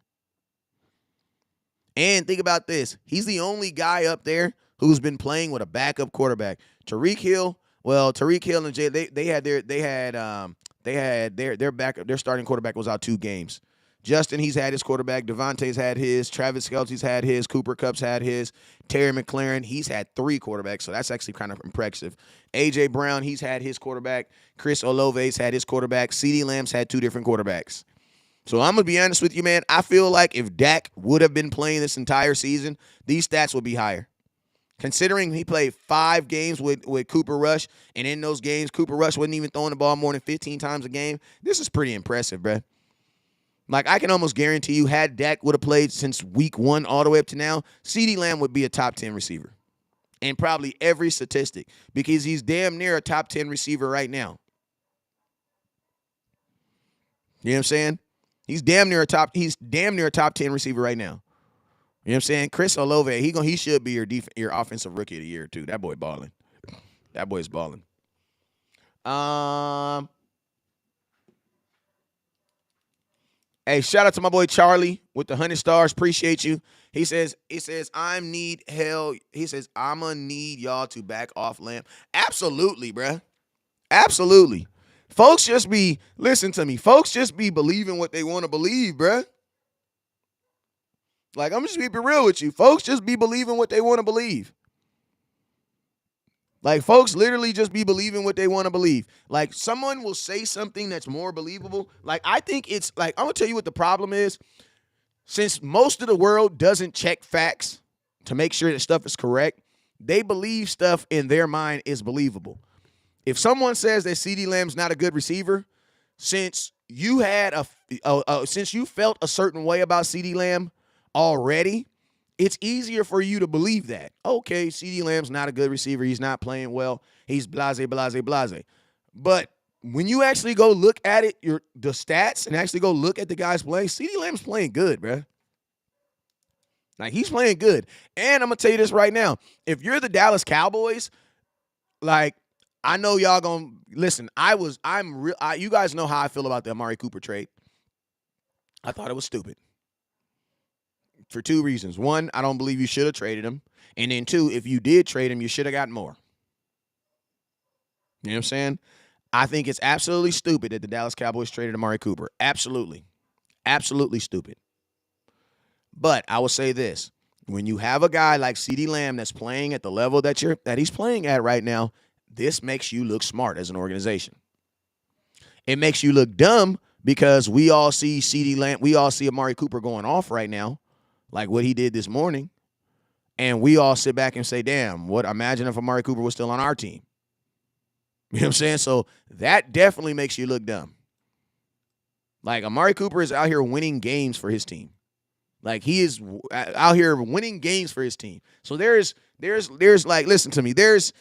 And think about this. He's the only guy up there who's been playing with a backup quarterback. Tyreek Hill and Jay, they had their backup, their starting quarterback was out 2 games. Justin, he's had his quarterback. Devontae's had his. Travis Kelce's had his. Cooper Kupp's had his. Terry McLaurin, he's had 3 quarterbacks, so that's actually kind of impressive. A.J. Brown, he's had his quarterback. Chris Olave's had his quarterback. CeeDee Lamb's had 2 different quarterbacks. So I'm going to be honest with you, man. I feel like if Dak would have been playing this entire season, these stats would be higher. Considering he played 5 games with Cooper Rush, and in those games, Cooper Rush wasn't even throwing the ball more than 15 times a game, this is pretty impressive, bruh. Like, I can almost guarantee you, had Dak would have played since week 1 all the way up to now, CeeDee Lamb would be a top 10 receiver. And probably every statistic. Because he's damn near a top 10 receiver right now. You know what I'm saying? He's damn near a top 10 receiver right now. You know what I'm saying? Chris Olave, he should be your offensive rookie of the year, too. That boy balling. That boy's balling. Hey, shout out to my boy Charlie with the 100 stars. Appreciate you. He says, I'ma need y'all to back off Lamb. Absolutely, bruh. Absolutely. Listen to me. Folks just be believing what they want to believe, bruh. Like, I'm just keeping it real with you. Folks just be believing what they want to believe. Like, folks literally just be believing what they want to believe. Like, someone will say something that's more believable. Like, I think it's, like, I'm going to tell you what the problem is. Since most of the world doesn't check facts to make sure that stuff is correct, they believe stuff in their mind is believable. If someone says that CeeDee Lamb's not a good receiver, since you had since you felt a certain way about CeeDee Lamb already, it's easier for you to believe that. Okay, CeeDee Lamb's not a good receiver. He's not playing well. He's blase, blase, blase. But when you actually go look at it, the stats, and actually go look at the guys playing, CeeDee Lamb's playing good, bro. Like, he's playing good. And I'm going to tell you this right now. If you're the Dallas Cowboys, like, I know y'all going to listen. You guys know how I feel about the Amari Cooper trade. I thought it was stupid for two reasons. One, I don't believe you should have traded him. And then two, if you did trade him, you should have gotten more. You know what I'm saying? I think it's absolutely stupid that the Dallas Cowboys traded Amari Cooper. Absolutely. Absolutely stupid. But I will say this. When you have a guy like CeeDee Lamb that's playing at the level that he's playing at right now, this makes you look smart as an organization. It makes you look dumb because we all see CeeDee Lamb, we all see Amari Cooper going off right now, like what he did this morning. And we all sit back and say, damn, imagine if Amari Cooper was still on our team. You know what I'm saying? So that definitely makes you look dumb. Like, Amari Cooper is out here winning games for his team. Like, he is out here winning games for his team. So there's like, listen to me, there's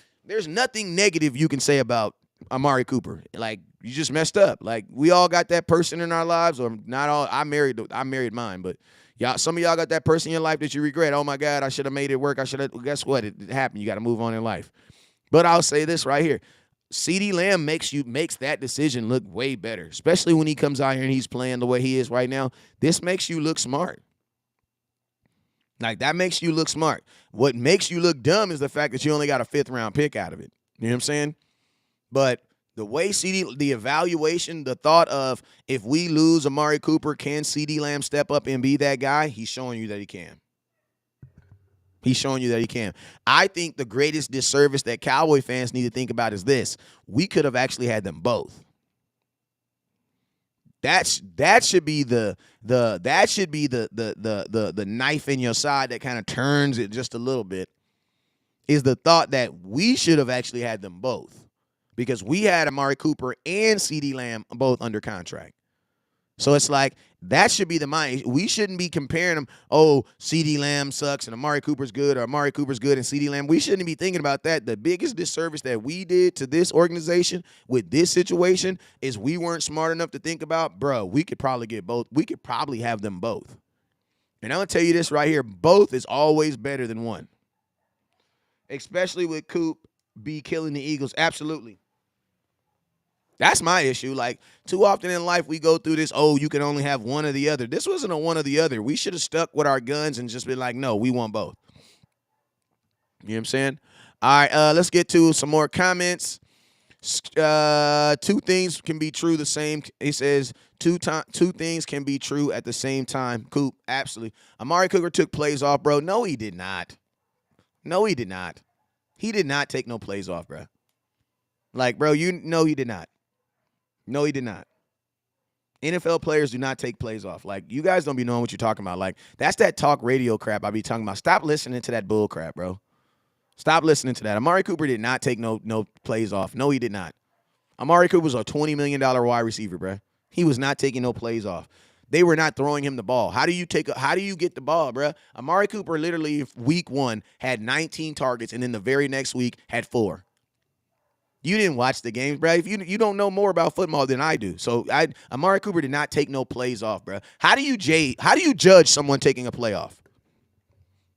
nothing negative you can say about Amari Cooper. Like, you just messed up. Like, we all got that person in our lives, or not all. I married mine, but y'all, some of y'all got that person in your life that you regret. Oh my God, I should have made it work. Guess what? It happened. You got to move on in life. But I'll say this right here. CeeDee Lamb makes that decision look way better, especially when he comes out here and he's playing the way he is right now. This makes you look smart. Like, that makes you look smart. What makes you look dumb is the fact that you only got a 5th-round pick out of it. You know what I'm saying? But the way the evaluation, the thought of, if we lose Amari Cooper, can CeeDee Lamb step up and be that guy? He's showing you that he can. He's showing you that he can. I think the greatest disservice that Cowboy fans need to think about is this. We could have actually had them both. That should be the knife in your side that kind of turns it just a little bit, is the thought that we should have actually had them both, because we had Amari Cooper and CeeDee Lamb both under contract. So it's like, that should be the mind. We shouldn't be comparing them, oh, CeeDee Lamb sucks and Amari Cooper's good, or Amari Cooper's good and CeeDee Lamb. We shouldn't be thinking about that. The biggest disservice that we did to this organization with this situation is we weren't smart enough to think about, bro, we could probably get both. We could probably have them both. And I'm going to tell you this right here. Both is always better than one. Especially with Coop be killing the Eagles. Absolutely. That's my issue. Like, too often in life we go through this, oh, you can only have one or the other. This wasn't a one or the other. We should have stuck with our guns and just been like, no, we want both. You know what I'm saying? All right, let's get to some more comments. Two things can be true the same. He says two things can be true at the same time. Coop, absolutely. Amari Cooper took plays off, bro. No, he did not. No, he did not. He did not take no plays off, bro. Like, bro, he did not. No, he did not. NFL players do not take plays off. Like, you guys don't be knowing what you're talking about. Like, that's that talk radio crap I be talking about. Stop listening to that bull crap, bro. Stop listening to that. Amari Cooper did not take no plays off. No, he did not. Amari Cooper was a $20 million wide receiver, bro. He was not taking no plays off. They were not throwing him the ball. How do you get the ball, bro? Amari Cooper literally week 1 had 19 targets, and then the very next week had 4. You didn't watch the games, bro. If you don't know more about football than I do. So Amari Cooper did not take no plays off, bro. How do you judge someone taking a play off?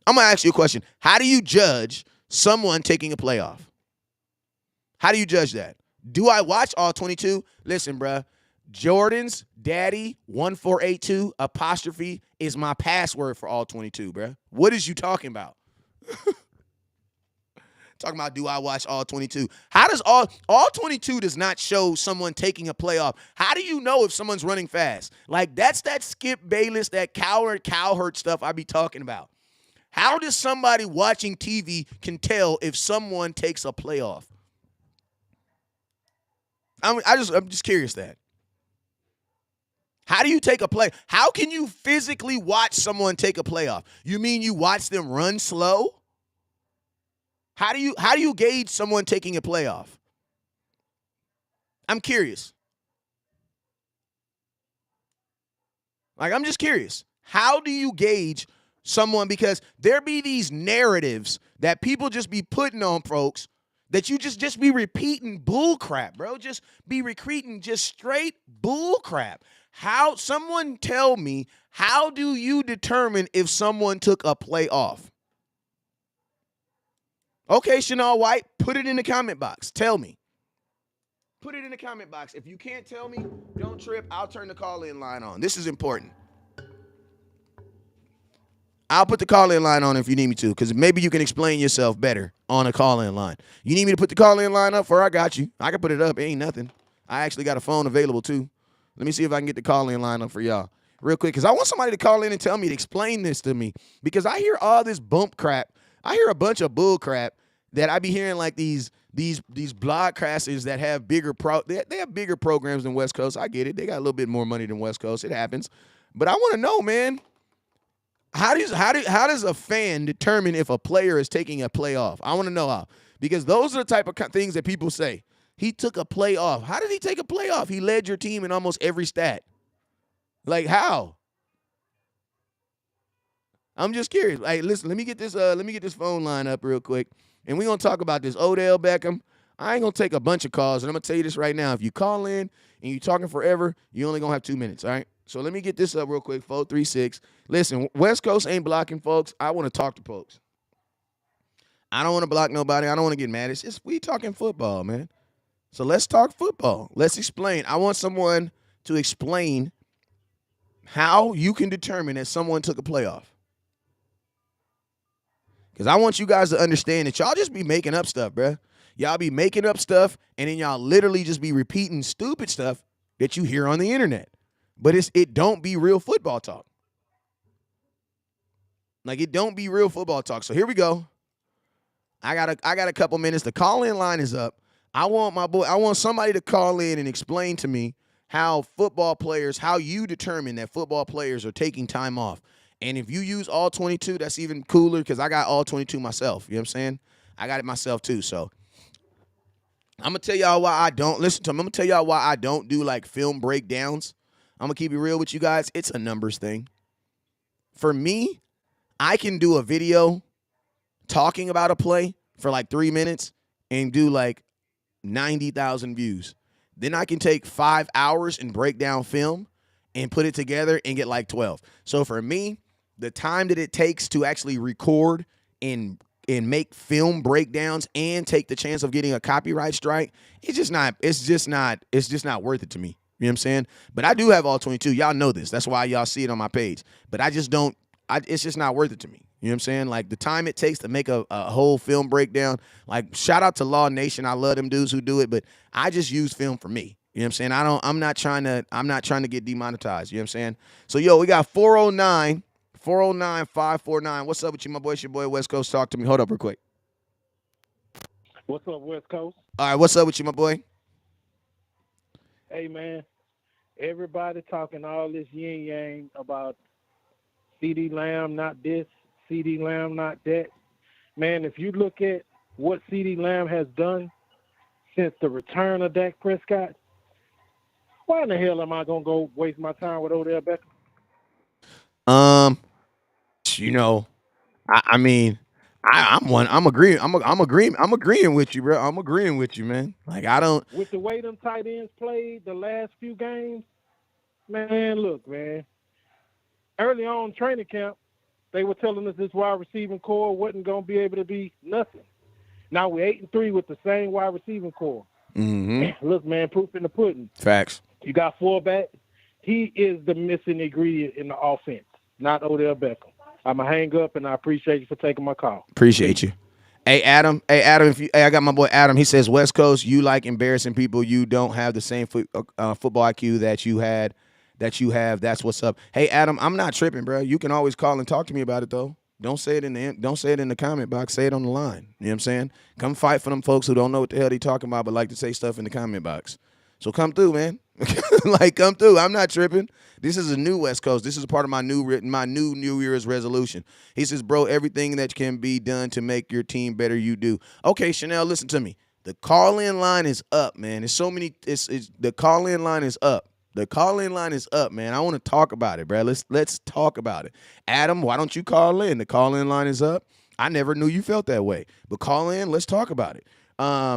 I'm going to ask you a question. How do you judge someone taking a play off? How do you judge that? Do I watch all 22? Listen, bro. Jordan's daddy 1482 apostrophe is my password for all 22, bro. What is you talking about? Talking about, do I watch all 22? How does all 22 does not show someone taking a play off? How do you know if someone's running fast? Like, that's that Skip Bayless, that Cowherd stuff I be talking about. How does somebody watching TV can tell if someone takes a play off? I'm just curious that. How do you take a play? How can you physically watch someone take a play off? You mean you watch them run slow? How do you gauge someone taking a play off? I'm curious. Like, I'm just curious. How do you gauge someone? Because there be these narratives that people just be putting on folks that you just be repeating bull crap, bro. Just be repeating just straight bull crap. How, someone tell me, how do you determine if someone took a play off? Okay, Chanel White, put it in the comment box. Tell me. Put it in the comment box. If you can't tell me, don't trip. I'll turn the call-in line on. This is important. I'll put the call-in line on if you need me to, because maybe you can explain yourself better on a call-in line. You need me to put the call-in line up, or I got you. I can put it up. It ain't nothing. I actually got a phone available, too. Let me see if I can get the call-in line up for y'all real quick, because I want somebody to call in and tell me, to explain this to me, because I hear all this bump crap. I hear a bunch of bull crap that I be hearing, like these broadcasters that have bigger they have bigger programs than West Coast. I get it. They got a little bit more money than West Coast. It happens. But I want to know, man, how does a fan determine if a player is taking a play off? I want to know how. Because those are the type of things that people say. He took a play off. How did he take a play off? He led your team in almost every stat. Like, how? I'm just curious. Hey, listen, let me get this phone line up real quick. And we're going to talk about this Odell Beckham. I ain't going to take a bunch of calls, and I'm going to tell you this right now. If you call in and you're talking forever, you only going to have 2 minutes, all right? So let me get this up real quick, 436. Listen, West Coast ain't blocking folks. I want to talk to folks. I don't want to block nobody. I don't want to get mad. It's just we talking football, man. So let's talk football. Let's explain. I want someone to explain how you can determine that someone took a playoff. Because I want you guys to understand that y'all just be making up stuff, bruh. Y'all be making up stuff, and then y'all literally just be repeating stupid stuff that you hear on the internet. But it don't be real football talk. Like, it don't be real football talk. So here we go. I got a couple minutes. The call-in line is up. I want somebody to call in and explain to me how you determine that football players are taking time off. And if you use all 22, that's even cooler, because I got all 22 myself. You know what I'm saying? I got it myself too. So I'm going to tell y'all why I don't listen to them. I'm going to tell y'all why I don't do like film breakdowns. I'm going to keep it real with you guys. It's a numbers thing. For me, I can do a video talking about a play for like 3 minutes and do like 90,000 views. Then I can take 5 hours and break down film and put it together and get like 12. So for me, the time that it takes to actually record and make film breakdowns and take the chance of getting a copyright strike, it's just not worth it to me. You know what I'm saying? But I do have all 22. Y'all know this. That's why y'all see it on my page. But I just don't, it's just not worth it to me. You know what I'm saying? Like, the time it takes to make a whole film breakdown, like, shout out to Law Nation. I love them dudes who do it, but I just use film for me. You know what I'm saying? I'm not trying to get demonetized. You know what I'm saying? So, yo, we got 409-549. What's up with you, my boy? It's your boy, West Coast. Talk to me. Hold up real quick. What's up, West Coast? All right, what's up with you, my boy? Hey, man, everybody talking all this yin-yang about CeeDee Lamb not this, CeeDee Lamb not that. Man, if you look at what CeeDee Lamb has done since the return of Dak Prescott, why in the hell am I going to go waste my time with Odell Beckham? You know, I mean, I'm agreeing with you, bro. I'm agreeing with you, man. Like, I don't. With the way them tight ends played the last few games, man, look, man. Early on training camp, they were telling us this wide receiving core wasn't going to be able to be nothing. Now we're 8-3 with the same wide receiving core. Mm-hmm. Look, man, proof in the pudding. Facts. You got fullback. He is the missing ingredient in the offense, not Odell Beckham. I'm going to hang up, and I appreciate you for taking my call. Appreciate you. Hey, Adam, I got my boy Adam. He says, West Coast, you like embarrassing people. You don't have the same football IQ that you have. That's what's up. Hey, Adam, I'm not tripping, bro. You can always call and talk to me about it, though. Don't say it in the comment box. Say it on the line. You know what I'm saying? Come fight for them folks who don't know what the hell they talking about but like to say stuff in the comment box. So come through, man. Like, come through. I'm not tripping. This is a new West Coast. This is a part of my new New Year's resolution. He says, bro, everything that can be done to make your team better, you do. Okay, Chanel, listen to me. The call-in line is up, man. There's so many. It's the call-in line is up. The call-in line is up, man. I want to talk about it, bro. Let's talk about it. Adam, why don't you call in? The call-in line is up. I never knew you felt that way, but call in. Let's talk about it.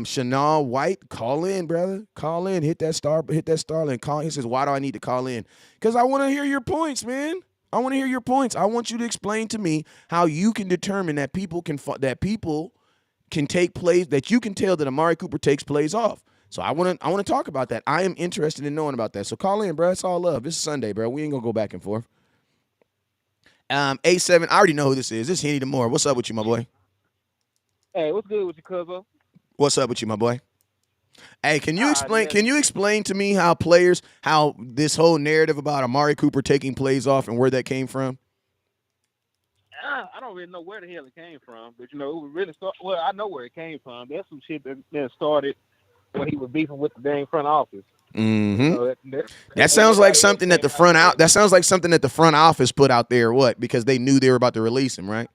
Chanel White, call in, brother. Call in. Hit that star and call. He says, why do I need to call in? Because I want to hear your points, man. I want to hear your points. I want you to explain to me how you can determine that people can take plays, that you can tell that Amari Cooper takes plays off. So I want to talk about that. I am interested in knowing about that. So call in, bro. It's all love. It's Sunday, bro. We ain't gonna go back and forth. A7. I already know who this is. This is Henny DeMore. What's up with you, my boy? Hey, what's good with you, cuzzo? What's up with you, my boy? Hey, can you explain? Can you explain to me how this whole narrative about Amari Cooper taking plays off and where that came from? I don't really know where the hell it came from, but it was really well. I know where it came from. That's some shit that started when he was beefing with the dang front office. Mm-hmm. That sounds like something that the front office put out there. What? Because they knew they were about to release him, right?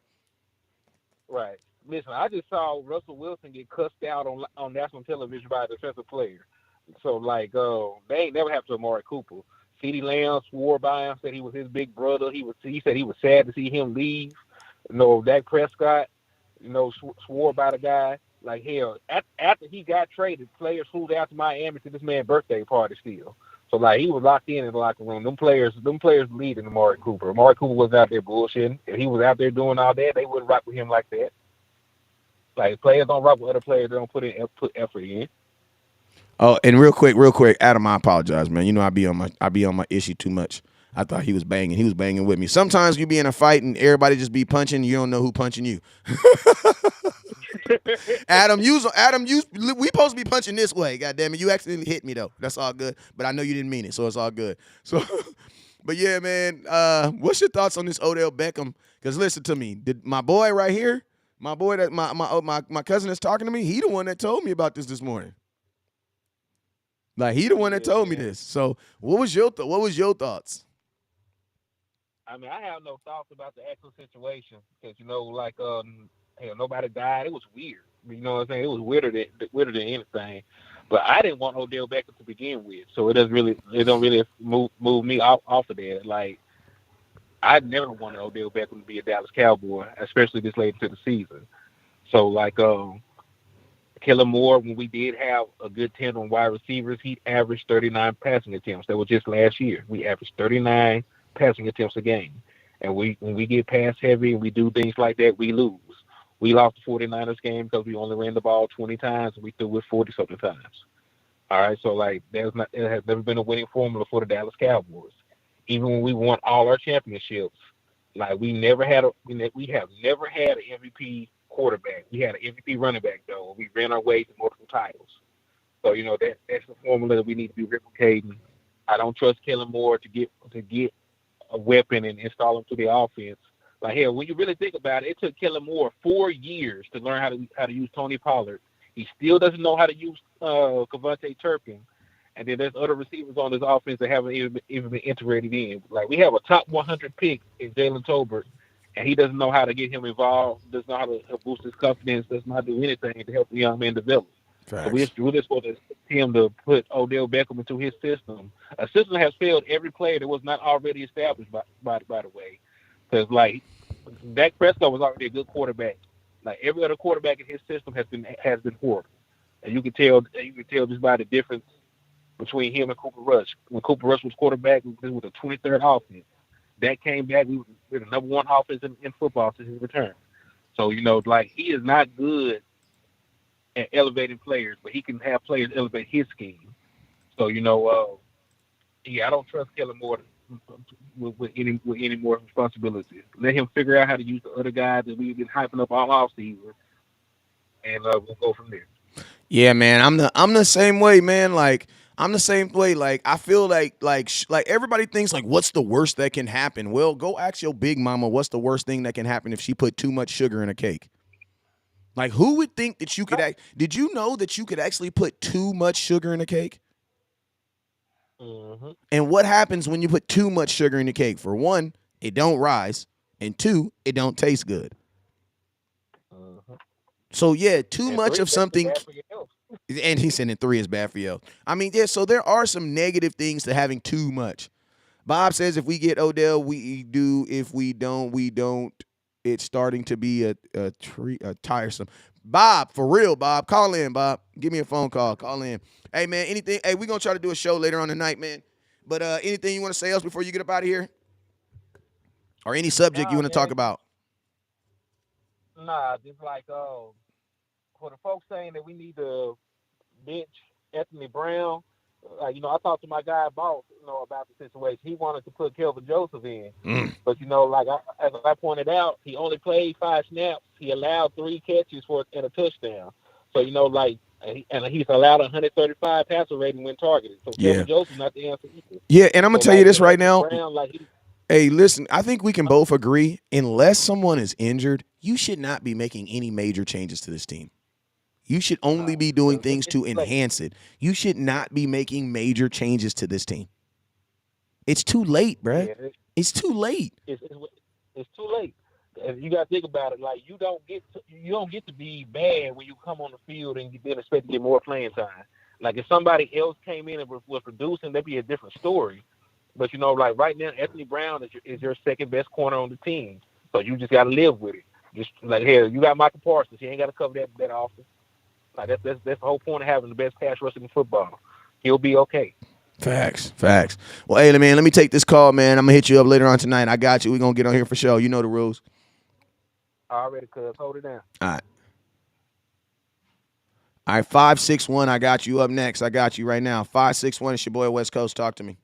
Right. Listen, I just saw Russell Wilson get cussed out on national television by a defensive player. So they ain't never happened to Amari Cooper. CeeDee Lamb swore by him, said he was his big brother. He said he was sad to see him leave. Dak Prescott, swore by the guy. Like hell, after he got traded, players flew out to Miami to this man's birthday party still. So he was locked in the locker room. Them players leading Amari Cooper. Amari Cooper was out there bullshitting. If he was out there doing all that, they wouldn't rock with him like that. Like players don't rock with other players. They don't put effort in. Oh, and real quick, Adam, I apologize, man. I be on my issue too much. I thought he was banging. He was banging with me. Sometimes you be in a fight and everybody just be punching. You don't know who punching you. Adam, we supposed to be punching this way. God damn it, you accidentally hit me though. That's all good. But I know you didn't mean it, so it's all good. So, but yeah, man. What's your thoughts on this Odell Beckham? Because listen to me, my boy right here, my boy that my cousin is talking to me. He the one that told me about this morning. Like he the one that told me this. So what was your thoughts? I mean, I have no thoughts about the actual situation because nobody died. It was weird. You know what I'm saying? It was weirder than anything. But I didn't want Odell Beckham to begin with, so it don't really move me off of that. Like I never wanted Odell Beckham to be a Dallas Cowboy, especially this late into the season. So Kellen Moore, when we did have a good 10 on wide receivers, he averaged 39 passing attempts. That was just last year. We averaged 39 passing attempts a game. And when we get pass heavy and we do things like that, we lose. We lost the 49ers game because we only ran the ball 20 times and we threw it 40-something times. All right, so it has never been a winning formula for the Dallas Cowboys. Even when we won all our championships, we have never had an MVP quarterback. We had an MVP running back though. We ran our way to multiple titles. So that's the formula that we need to be replicating. I don't trust Kellen Moore to get a weapon and install him to the offense. Like hell, when you really think about it, it took Kellen Moore 4 years to learn how to use Tony Pollard. He still doesn't know how to use Kevontae Turpin. And then there's other receivers on this offense that haven't even been integrated in. Like we have a top 100 pick in Jalen Tolbert, and he doesn't know how to get him involved, doesn't know how to boost his confidence, doesn't know how to do anything to help the young man develop. Facts. So we're really supposed to expect him to put Odell Beckham into his system. A system has failed every player that was not already established by the way. Because Dak Prescott was already a good quarterback. Like every other quarterback in his system has been horrible. And you can tell just by the difference between him and Cooper Rush. When Cooper Rush was quarterback, it was the 23rd offense. That came back, we were the number one offense in football since his return. So, he is not good at elevating players, but he can have players elevate his scheme. So, I don't trust Kellen Moore with any more responsibility. Let him figure out how to use the other guys that we've been hyping up all offseason, and we'll go from there. Yeah, man, I'm the same way, man. I'm the same way. I feel like everybody thinks what's the worst that can happen? Well, go ask your big mama what's the worst thing that can happen if she put too much sugar in a cake. Who would think that you could did you know that you could actually put too much sugar in a cake? Mm-hmm. And what happens when you put too much sugar in the cake? For one, it don't rise, and two, it don't taste good. Mm-hmm. So yeah, too And much three, of something. bad for your health. And he's saying 3 is bad for you. I mean, yeah, so there are some negative things to having too much. Bob says if we get Odell, we do. If we don't, we don't. It's starting to be a tiresome. Bob, for real, Bob. Call in, Bob. Give me a phone call. Call in. Hey, man, anything. Hey, we're going to try to do a show later on tonight, man. But anything you want to say else before you get up out of here? Or any subject you Nah, want to talk man. about? Nah, just like for the folks saying that we need to bench Anthony Brown. I talked to my guy boss, about the situation. He wanted to put Kelvin Joseph in, Mm. but as I pointed out, he only played 5 snaps. He allowed 3 catches and a touchdown. So and he's allowed 135 passer rating when targeted. So Yeah. Kelvin Joseph not the answer either. Yeah, and I'm going So to tell you this right Anthony now. Brown, Hey, listen, I think we can both agree, unless someone is injured, you should not be making any major changes to this team. You should only be doing things to it's late. enhance it. You should not be making major changes to this team. It's too late, bruh. Yeah, It's too late. it's too late. And you got to think about it. Like you don't get to be bad when you come on the field and you then expect to get more playing time. Like if somebody else came in and was producing, that'd be a different story. But like right now, Anthony Brown is your second best corner on the team. So you just got to live with it. Just like here, you got Michael Parsons. He ain't got to cover that often. Like that's the whole point of having the best pass rusher in football. He'll be okay. Facts. Well, hey, man, let me take this call, man. I'm going to hit you up later on tonight. I got you. We're going to get on here for sure. You know the rules. Already, cuz hold it down. All right. All right, 561, I got you up next. I got you right now. 561, it's your boy West Coast. Talk to me.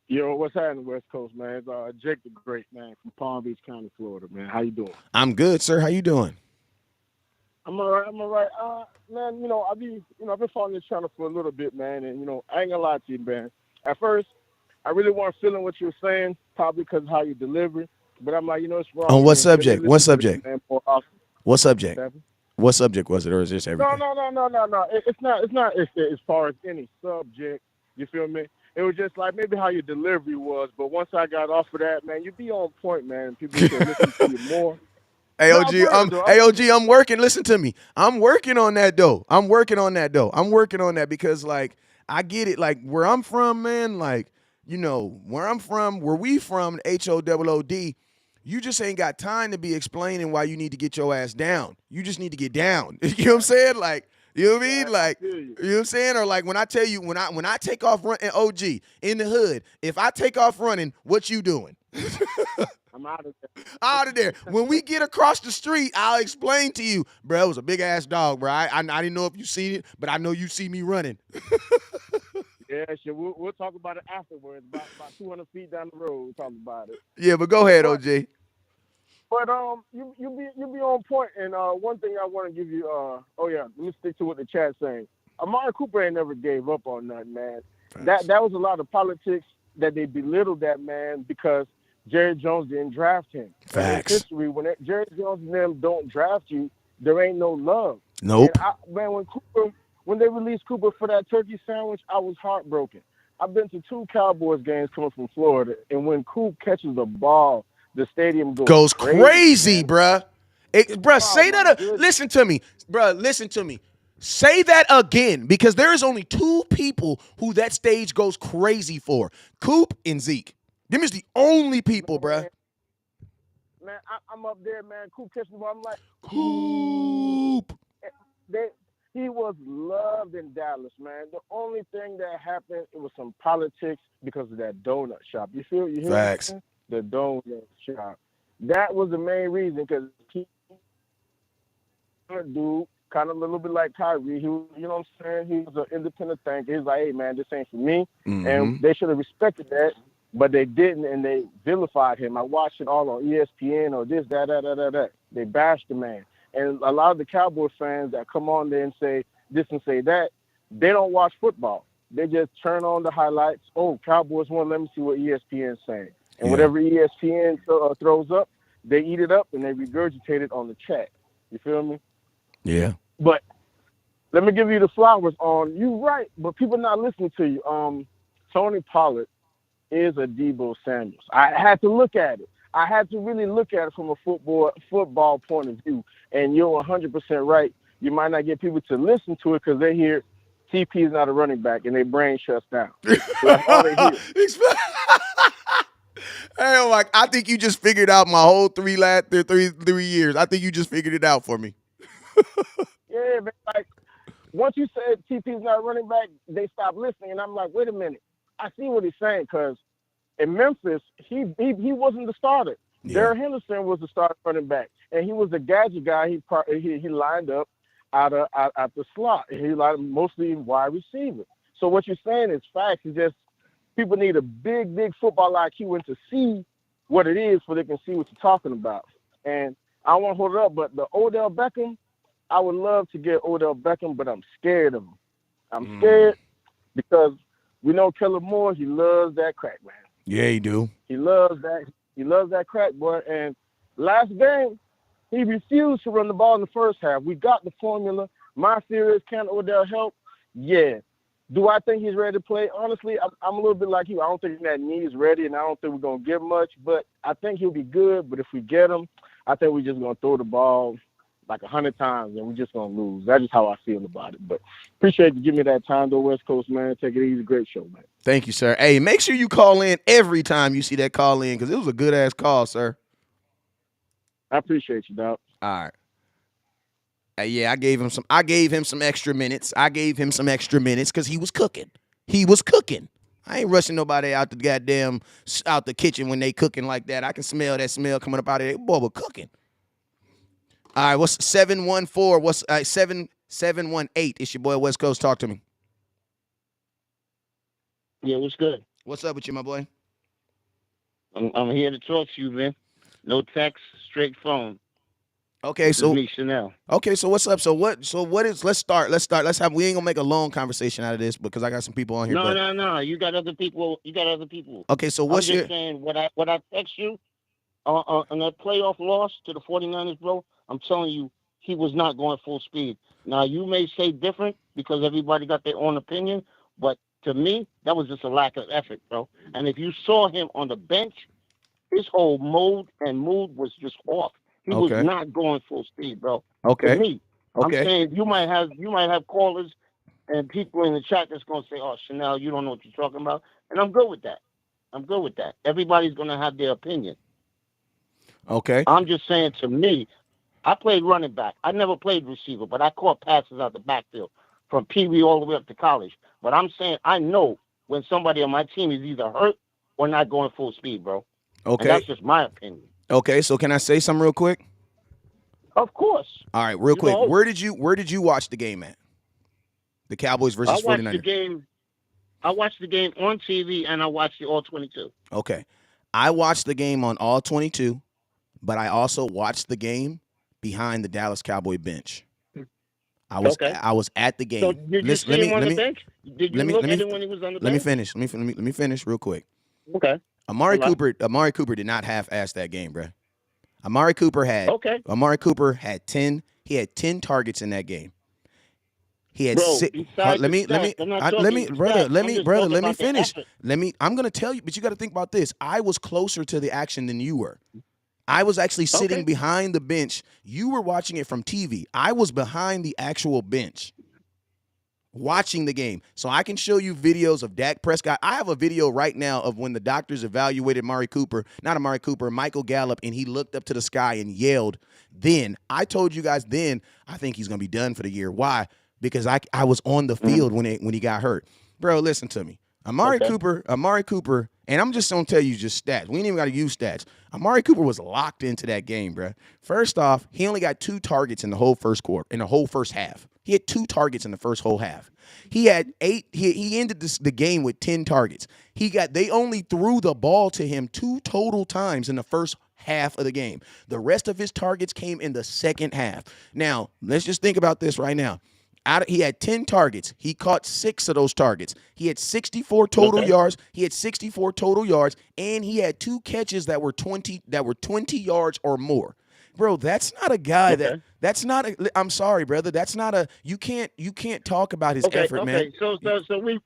Yo, what's happening, West Coast, man? It's Jake the Great, man, from Palm Beach County, Florida, man. How you doing? I'm good, sir. How you doing? I'm all right. I'm all right. Man, I've been following this channel for a little bit, man, and I ain't gonna lie to you, man. At first, I really wasn't feeling what you were saying, probably because of how you deliver. But I'm like, it's On wrong, what man. Let me subject? What listen to this, subject? man, more often. What subject? What's happening? What subject was it, or is this No, everything? no. It's not. It's not as far as any subject. You feel me? It was just like maybe how your delivery was. But once I got off of that, man, you be on point, man. People should listen to you more. No, AOG, for real, though. I'm working. Listen to me. I'm working on that though. I'm working on that because like I get it. Like where I'm from, man, like, where I'm from, where we from, HOOOD, you just ain't got time to be explaining why you need to get your ass down. You just need to get down. You know what I'm saying? Like, you know what I mean? I Like, feel you. you know what I'm saying? Or like when I tell you, when I take off running, OG, in the hood, if I take off running, what you doing? I'm out of Out of there. When we get across the street, I'll explain to you, bro. It was a big ass dog, bro. I didn't know if you seen it, but I know you see me running. there. Yeah, sure. We'll talk about it afterwards. About 200 feet down the road, we'll talk about it. Yeah, but go ahead, But OG. you be on point. And one thing I want to give you. Oh yeah, let me stick to what the chat's saying. Amari Cooper ain't never gave up on nothing, man. Facts. That was a lot of politics that they belittled that man because Jerry Jones didn't draft him. And in Facts. history, when Jerry Jones and them don't draft you, there ain't no love. And Nope. when they released Cooper for that turkey sandwich, I was heartbroken. I've been to 2 Cowboys games coming from Florida, and when Coop catches the ball, the stadium goes Goes crazy, crazy, man. bruh. Bruh, Oh say my that. goodness. Listen to me. Bruh, listen to me. Say that again because there is only 2 people who that stage goes crazy for. Coop and Zeke. Them is the only people, bruh. Man, I'm up there, man. Coop catching the ball. I'm like, Coop. they, he was loved in Dallas, man. The only thing that happened, it was some politics because of that donut shop. You hear Facts. me? The donut shop. That was the main reason because he dude, kind of a little bit like Kyrie. You know what I'm saying? He was an independent thinker. He's like, hey, man, this ain't for me. And Mm-hmm. they should have respected that, but they didn't, and they vilified him. I watched it all on ESPN or this, that. They bashed the man. And a lot of the Cowboys fans that come on there and say this and say that, they don't watch football. They just turn on the highlights. Oh, Cowboys won. Let me see what ESPN's saying. And Yeah. whatever ESPN throws up, they eat it up and they regurgitate it on the chat. You feel me? Yeah. But let me give you the flowers on you right, but people not listening to you. Tony Pollard is a Debo Samuels. I had to look at it. I had to really look at it from a football point of view. And you're 100% right. you might not get people to listen to it because they hear TP is not a running back and their brain shuts down. So that's all they hear. Hey, like I think you just figured out my whole three years. I think you just figured it out for me. Yeah, man. Like once you said TP is not a running back, they stopped listening, and I'm like, wait a minute. I see what he's saying because in Memphis, he wasn't the starter. Yeah. Darrell Henderson was the starting running back, and he was a gadget guy. He lined up out the slot. He lined mostly wide receiver. So what you're saying is facts. It's just people need a big football IQ and to see what it is so they can see what you're talking about. And I don't want to hold it up, but the Odell Beckham, I would love to get Odell Beckham, but I'm scared of him. I'm scared because we know Kellen Moore, he loves that crack, man. Yeah, he do. He loves that. He loves that crack, boy. And last game, he refused to run the ball in the first half. We got the formula. My theory is, can Odell help? Yeah. Do I think he's ready to play? Honestly, I'm a little bit like you. I don't think that knee is ready, and I don't think we're going to get much. But I think he'll be good. But if we get him, I think we're just going to throw the ball like 100 times, and we're just going to lose. That's just how I feel about it. But appreciate you giving me that time, though, West Coast, man. Take it easy. Great show, man. Thank you, sir. Hey, make sure you call in every time you see that call in because it was a good-ass call, sir. I appreciate you, dog. All right. Yeah, I gave him some extra minutes. Because he was cooking. I ain't rushing nobody out the kitchen when they cooking like that. I can smell that smell coming up out of there. Boy, we're cooking. All right, what's 714? What's 7718? It's your boy West Coast. Talk to me. Yeah, what's good? What's up with you, my boy? I'm here to talk to you, man. No text, straight phone. Okay, This so is me, Chanel. okay, so what's up? So what is let's start. We ain't gonna make a long conversation out of this because I got some people on here. No. You got other people. Okay, so I'm what's just your saying what I text you on that playoff loss to the 49ers, bro. I'm telling you, he was not going full speed. Now you may say different because everybody got their own opinion, but to me, that was just a lack of effort, bro. And if you saw him on the bench, his whole mode and mood was just off. He was Okay. not going full speed, bro. To Okay. me, I'm Okay. saying you might have callers and people in the chat that's gonna say, "Oh, Chanel, you don't know what you're talking about," and I'm good with that. Everybody's gonna have their opinion. Okay. I'm just saying, to me, I played running back. I never played receiver, but I caught passes out the backfield from Pee Wee all the way up to college. But I'm saying I know when somebody on my team is either hurt or not going full speed, bro. Okay. And that's just my opinion. Okay, so can I say something real quick? Of course. All right, real quick. know- Where did you watch the game at? The Cowboys versus 49ers. I watched the game on TV and I watched the all 22. Okay. I watched the game on all 22, but I also watched the game behind the Dallas Cowboy bench. I was at the game. So did you see him on the bench? Did you look at him when he was on the bench? Let me finish real quick. Okay. Amari Cooper did not half-ass that game, bro. Amari Cooper had 10. He had 10 targets in that game. He had six. Let me finish. I'm gonna tell you, but you got to think about this. I was closer to the action than you were. I was actually sitting behind the bench. You were watching it from TV. I was behind the actual bench watching the game. So I can show you videos of Dak Prescott. I have a video right now of when the doctors evaluated Michael Gallup, and he looked up to the sky and yelled. Then, I told you guys then, I think he's going to be done for the year. Why? Because I was on the field when he got hurt. Bro, listen to me. Amari Cooper, and I'm just going to tell you just stats. We ain't even got to use stats. Amari Cooper was locked into that game, bro. First off, he only got 2 targets in the whole first quarter, in the whole first half. He had 2 targets in the first whole half. He had 8. He ended the game with 10 targets. They only threw the ball to him 2 total times in the first half of the game. The rest of his targets came in the second half. Now, let's just think about this right now. He had 10 targets. He caught 6 of those targets. He had 64 total yards. And he had 2 catches that were 20 yards or more. Bro, that's not a guy that's not a, I'm sorry, brother. That's not a, you can't talk about his effort, man. So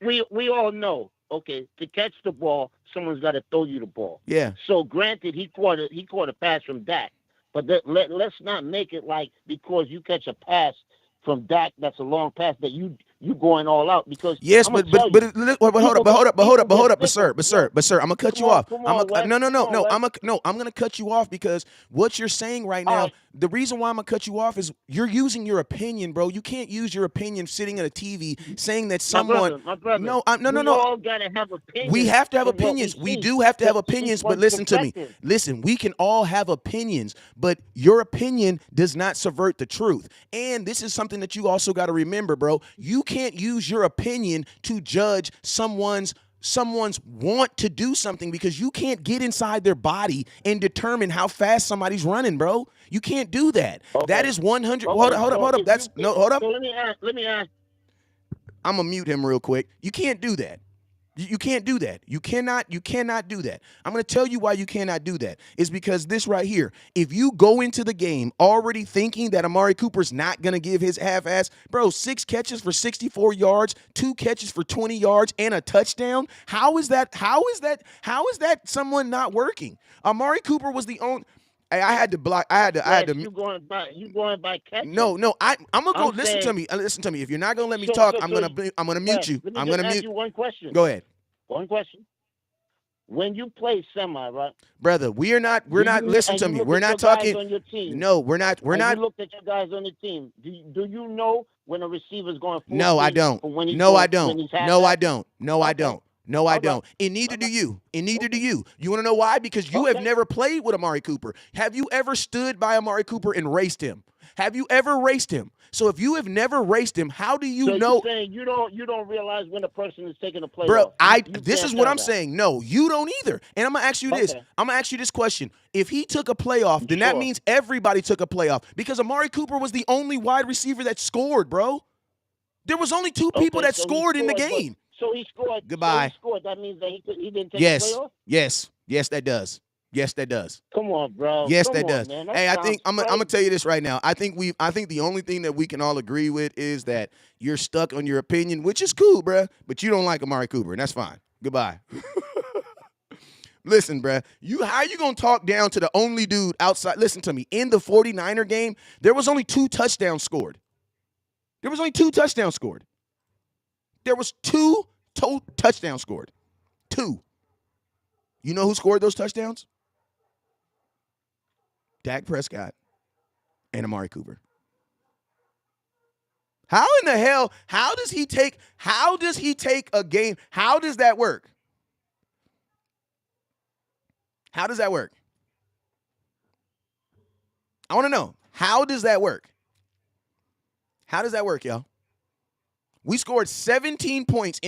we all know, to catch the ball, someone's got to throw you the ball. Yeah. So granted, he caught a pass from Dak, but let's not make it like because you catch a pass from Dak that's a long pass that you going all out because Yes, I'm gonna but tell you, hold up, people but sir, I'm gonna cut come you on, off. come on, Wes, No, come on, Wes. I'm gonna cut you off because what you're saying right All now. right. The reason why I'm gonna cut you off is you're using your opinion, bro. You can't use your opinion sitting at a TV saying that someone. My brother. No, We all gotta have we opinions have to have from what we opinions. We see do have to have to see opinions, but one's listen to me. perspective. Listen, we can all have opinions, but your opinion does not subvert the truth. And this is something that you also got to remember, bro. You can't use your opinion to judge someone's want to do something because you can't get inside their body and determine how fast somebody's running, bro. You can't do that. Okay. That is 100. Okay, Hold up. so That's no. Hold up. So let me ask. I'm gonna mute him real quick. You can't do that. You can't do that. You cannot do that. I'm going to tell you why you cannot do that. It's because this right here. If you go into the game already thinking that Amari Cooper's not going to give his half-ass, bro, 6 catches for 64 yards, 2 catches for 20 yards, and a touchdown. How is that someone not working? Amari Cooper was the only. I had to block. I had to. You going by catching? No. I'm gonna go. Listen to me. If you're not gonna let me talk, I'm gonna mute you. Let me just ask you one question. Go ahead. One question. When you play semi, right? Brother, we're not. Listen to me. We're not talking. On your team, no, we're not. We're not. You looked at your guys on the team. Do you know when a receiver's going full No, I speed don't. or when he's No, going, I don't. when he's No, I half-back? don't. No, I don't. No, I don't. And neither do you. And neither do you. You want to know why? Because you have never played with Amari Cooper. Have you ever stood by Amari Cooper and raced him? Have you ever raced him? So if you have never raced him, how do you know? You're saying you don't realize when a person is taking a play Bro, off. This is what I'm saying. No, you don't either. And I'm gonna ask you this. Okay. I'm gonna ask you this question. If he took a playoff, then that Sure. means everybody took a playoff because Amari Cooper was the only wide receiver that scored, bro. There was only 2 people that scored in the game. So he scored. Goodbye. So he scored. That means that he didn't take a playoff? Yes, that does. Yes, that does. Come on, bro. Yes, Come that on, does. Man. That Hey, I sounds think I'm crazy. gonna tell you this right now. I think the only thing that we can all agree with is that you're stuck on your opinion, which is cool, bruh, but you don't like Amari Cooper, and that's fine. Goodbye. Listen, bruh, how you gonna talk down to the only dude outside? Listen to me. In the 49er game, there was only 2 touchdowns scored. There was 2 touchdowns scored. 2. You know who scored those touchdowns? Dak Prescott and Amari Cooper. How in the hell, how does he take a game? How does that work? How does that work? I want to know. How does that work? How does that work, y'all? We scored 17 points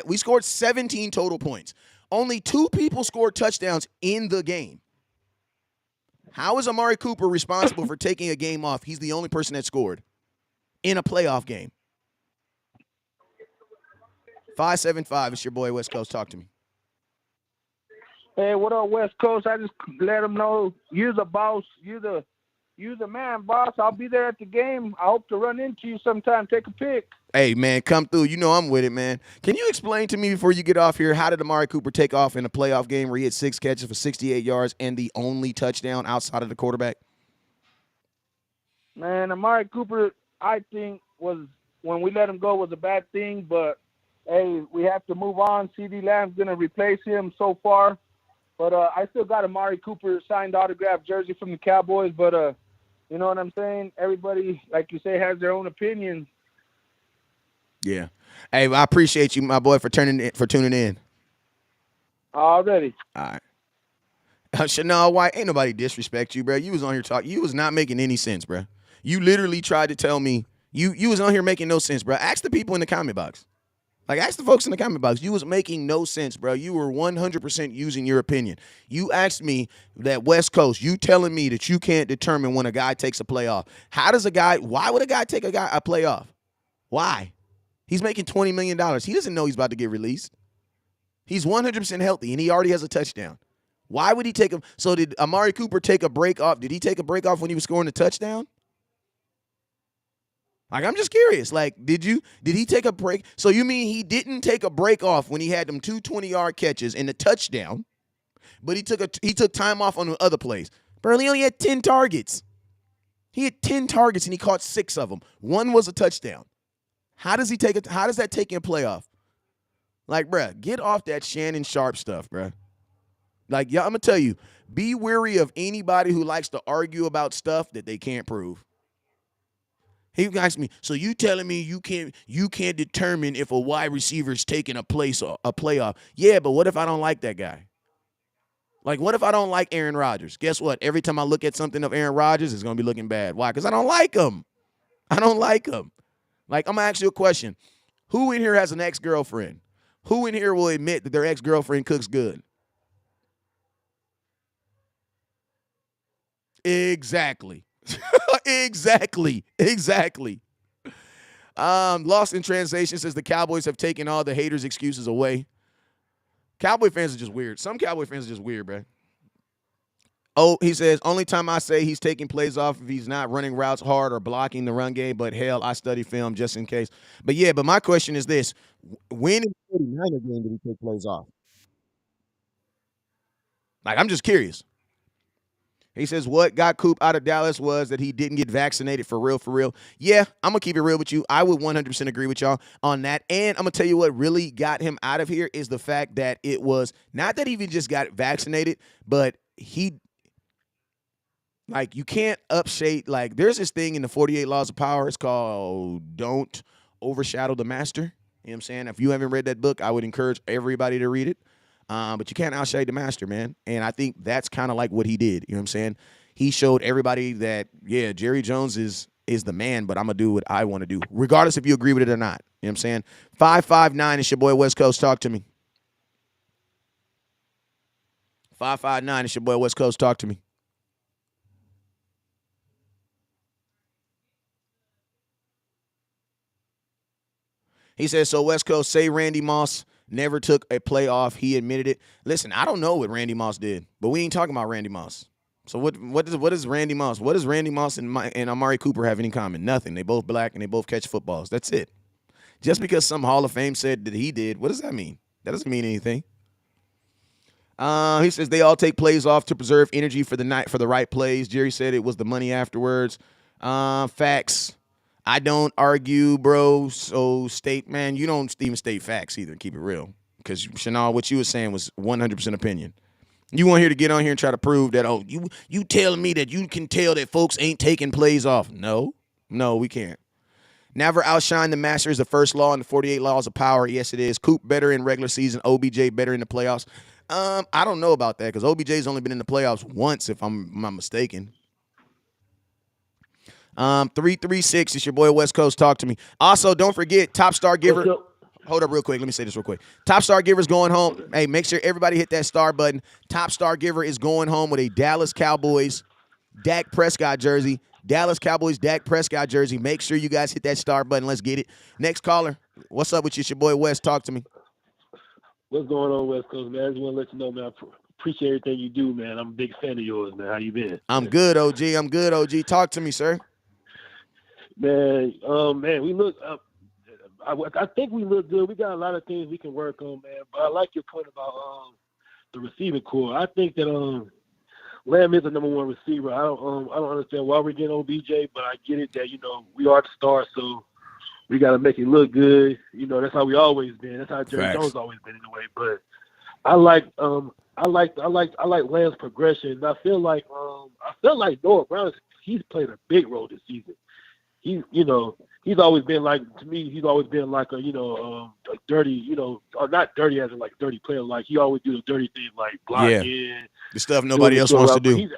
we scored 17 total points. Only 2 people scored touchdowns in the game. How is Amari Cooper responsible for taking a game off? He's the only person that scored in a playoff game. 575, it's your boy West Coast. Talk to me. Hey, what up, West Coast? I just let them know you're the boss. You're the man, boss. I'll be there at the game. I hope to run into you sometime. Take a pic. Hey, man, come through. You know I'm with it, man. Can you explain to me before you get off here, how did Amari Cooper take off in a playoff game where he had 6 catches for 68 yards and the only touchdown outside of the quarterback? Man, Amari Cooper, I think, was when we let him go was a bad thing, but, hey, we have to move on. CD Lamb's going to replace him so far. But I still got Amari Cooper signed autograph jersey from the Cowboys, but you know what I'm saying? Everybody, like you say, has their own opinions. Yeah. Hey, I appreciate you, my boy, for tuning in. Already. All right. Chanel White, ain't nobody disrespect you, bro. You was on here talking. You was not making any sense, bro. You literally tried to tell me you was on here making no sense, bro. Ask the people in the comment box. Like, ask the folks in the comment box. You was making no sense, bro. You were 100% using your opinion. You asked me that West Coast, you telling me that you can't determine when a guy takes a playoff. Why would a guy take a playoff? Why? He's making $20 million. He doesn't know he's about to get released. He's 100% healthy, and he already has a touchdown. Why would he take him? So did Amari Cooper take a break off? Did he take a break off when he was scoring a touchdown? Like, I'm just curious. Like, did he take a break? So you mean he didn't take a break off when he had them 2 20-yard catches and the touchdown, but he took time off on the other plays? Bro, he only had 10 targets. He had 10 targets and he caught 6 of them. 1 was a touchdown. How does that take in playoff? Like, bruh, get off that Shannon Sharp stuff, bruh. Like, yeah, I'm gonna tell you, be wary of anybody who likes to argue about stuff that they can't prove. He asked me, so you telling me you can't determine if a wide receiver is taking a playoff? Yeah, but what if I don't like that guy? Like, what if I don't like Aaron Rodgers? Guess what? Every time I look at something of Aaron Rodgers, it's gonna be looking bad. Why? Because I don't like him. I don't like him. Like, I'm gonna ask you a question. Who in here has an ex-girlfriend? Who in here will admit that their ex-girlfriend cooks good? Exactly. Exactly. Lost in Translation says the Cowboys have taken all the haters' excuses away. Cowboy fans are just weird. Some Cowboy fans are just weird, bro. Oh, he says, only time I say he's taking plays off if he's not running routes hard or blocking the run game, but hell, I study film just in case. But my question is this. When in the 49er game did he take plays off? Like, I'm just curious. He says, what got Coop out of Dallas was that he didn't get vaccinated for real, for real. Yeah, I'm going to keep it real with you. I would 100% agree with y'all on that. And I'm going to tell you what really got him out of here is the fact that it was not that he even just got vaccinated, but you can't upshade. Like, there's this thing in the 48 Laws of Power. It's called Don't Overshadow the Master. You know what I'm saying? If you haven't read that book, I would encourage everybody to read it. But you can't outshade the master, man. And I think that's kind of like what he did. You know what I'm saying? He showed everybody that, yeah, Jerry Jones is the man, but I'm going to do what I want to do, regardless if you agree with it or not. You know what I'm saying? 559, it's your boy West Coast. Talk to me. 559, it's your boy West Coast. Talk to me. He says, so West Coast, say Randy Moss never took a playoff. He admitted it. Listen, I don't know what Randy Moss did, but we ain't talking about Randy Moss. So what is Randy Moss? What does Randy Moss and Amari Cooper have in common? Nothing. They both black and they both catch footballs. That's it. Just because some Hall of Fame said that he did, what does that mean? That doesn't mean anything. He says they all take plays off to preserve energy for the night for the right plays. Jerry said it was the money afterwards. Facts. I don't argue, bro. So man, you don't even state facts either. Keep it real. Because, Chanel, what you were saying was 100% opinion. You want here to get on here and try to prove that, you telling me that you can tell that folks ain't taking plays off. No, we can't. Never outshine the master is the first law in the 48 Laws of Power. Yes, it is. Coop better in regular season. OBJ better in the playoffs. I don't know about that because OBJ's only been in the playoffs once, if I'm not mistaken. 336, it's your boy West Coast. Talk to me. Also, don't forget, Top Star Giver. Hold up real quick. Let me say this real quick. Top Star Giver's going home. Hey, make sure everybody hit that star button. Top Star Giver is going home with a Dallas Cowboys Dak Prescott jersey. Dallas Cowboys Dak Prescott jersey. Make sure you guys hit that star button. Let's get it. Next caller. What's up with you? It's your boy West. Talk to me. What's going on, West Coast, man? I just want to let you know, man, I appreciate everything you do, man. I'm a big fan of yours, man. How you been? I'm good, OG. Talk to me, sir. Man, we look up. I think we look good. We got a lot of things we can work on, man. But I like your point about the receiving core. I think that Lamb is the number one receiver. I don't understand why we're getting OBJ, but I get it that we are the star, so we got to make it look good. That's how we always been. That's how Jerry Jones always been anyway. But I like Lamb's progression. I feel like Noah Brown. He's played a big role this season. He's always been like, to me, he's always been like a dirty, or not dirty as in like dirty player. Like he always do the dirty things like blocking. The stuff nobody else wants to do.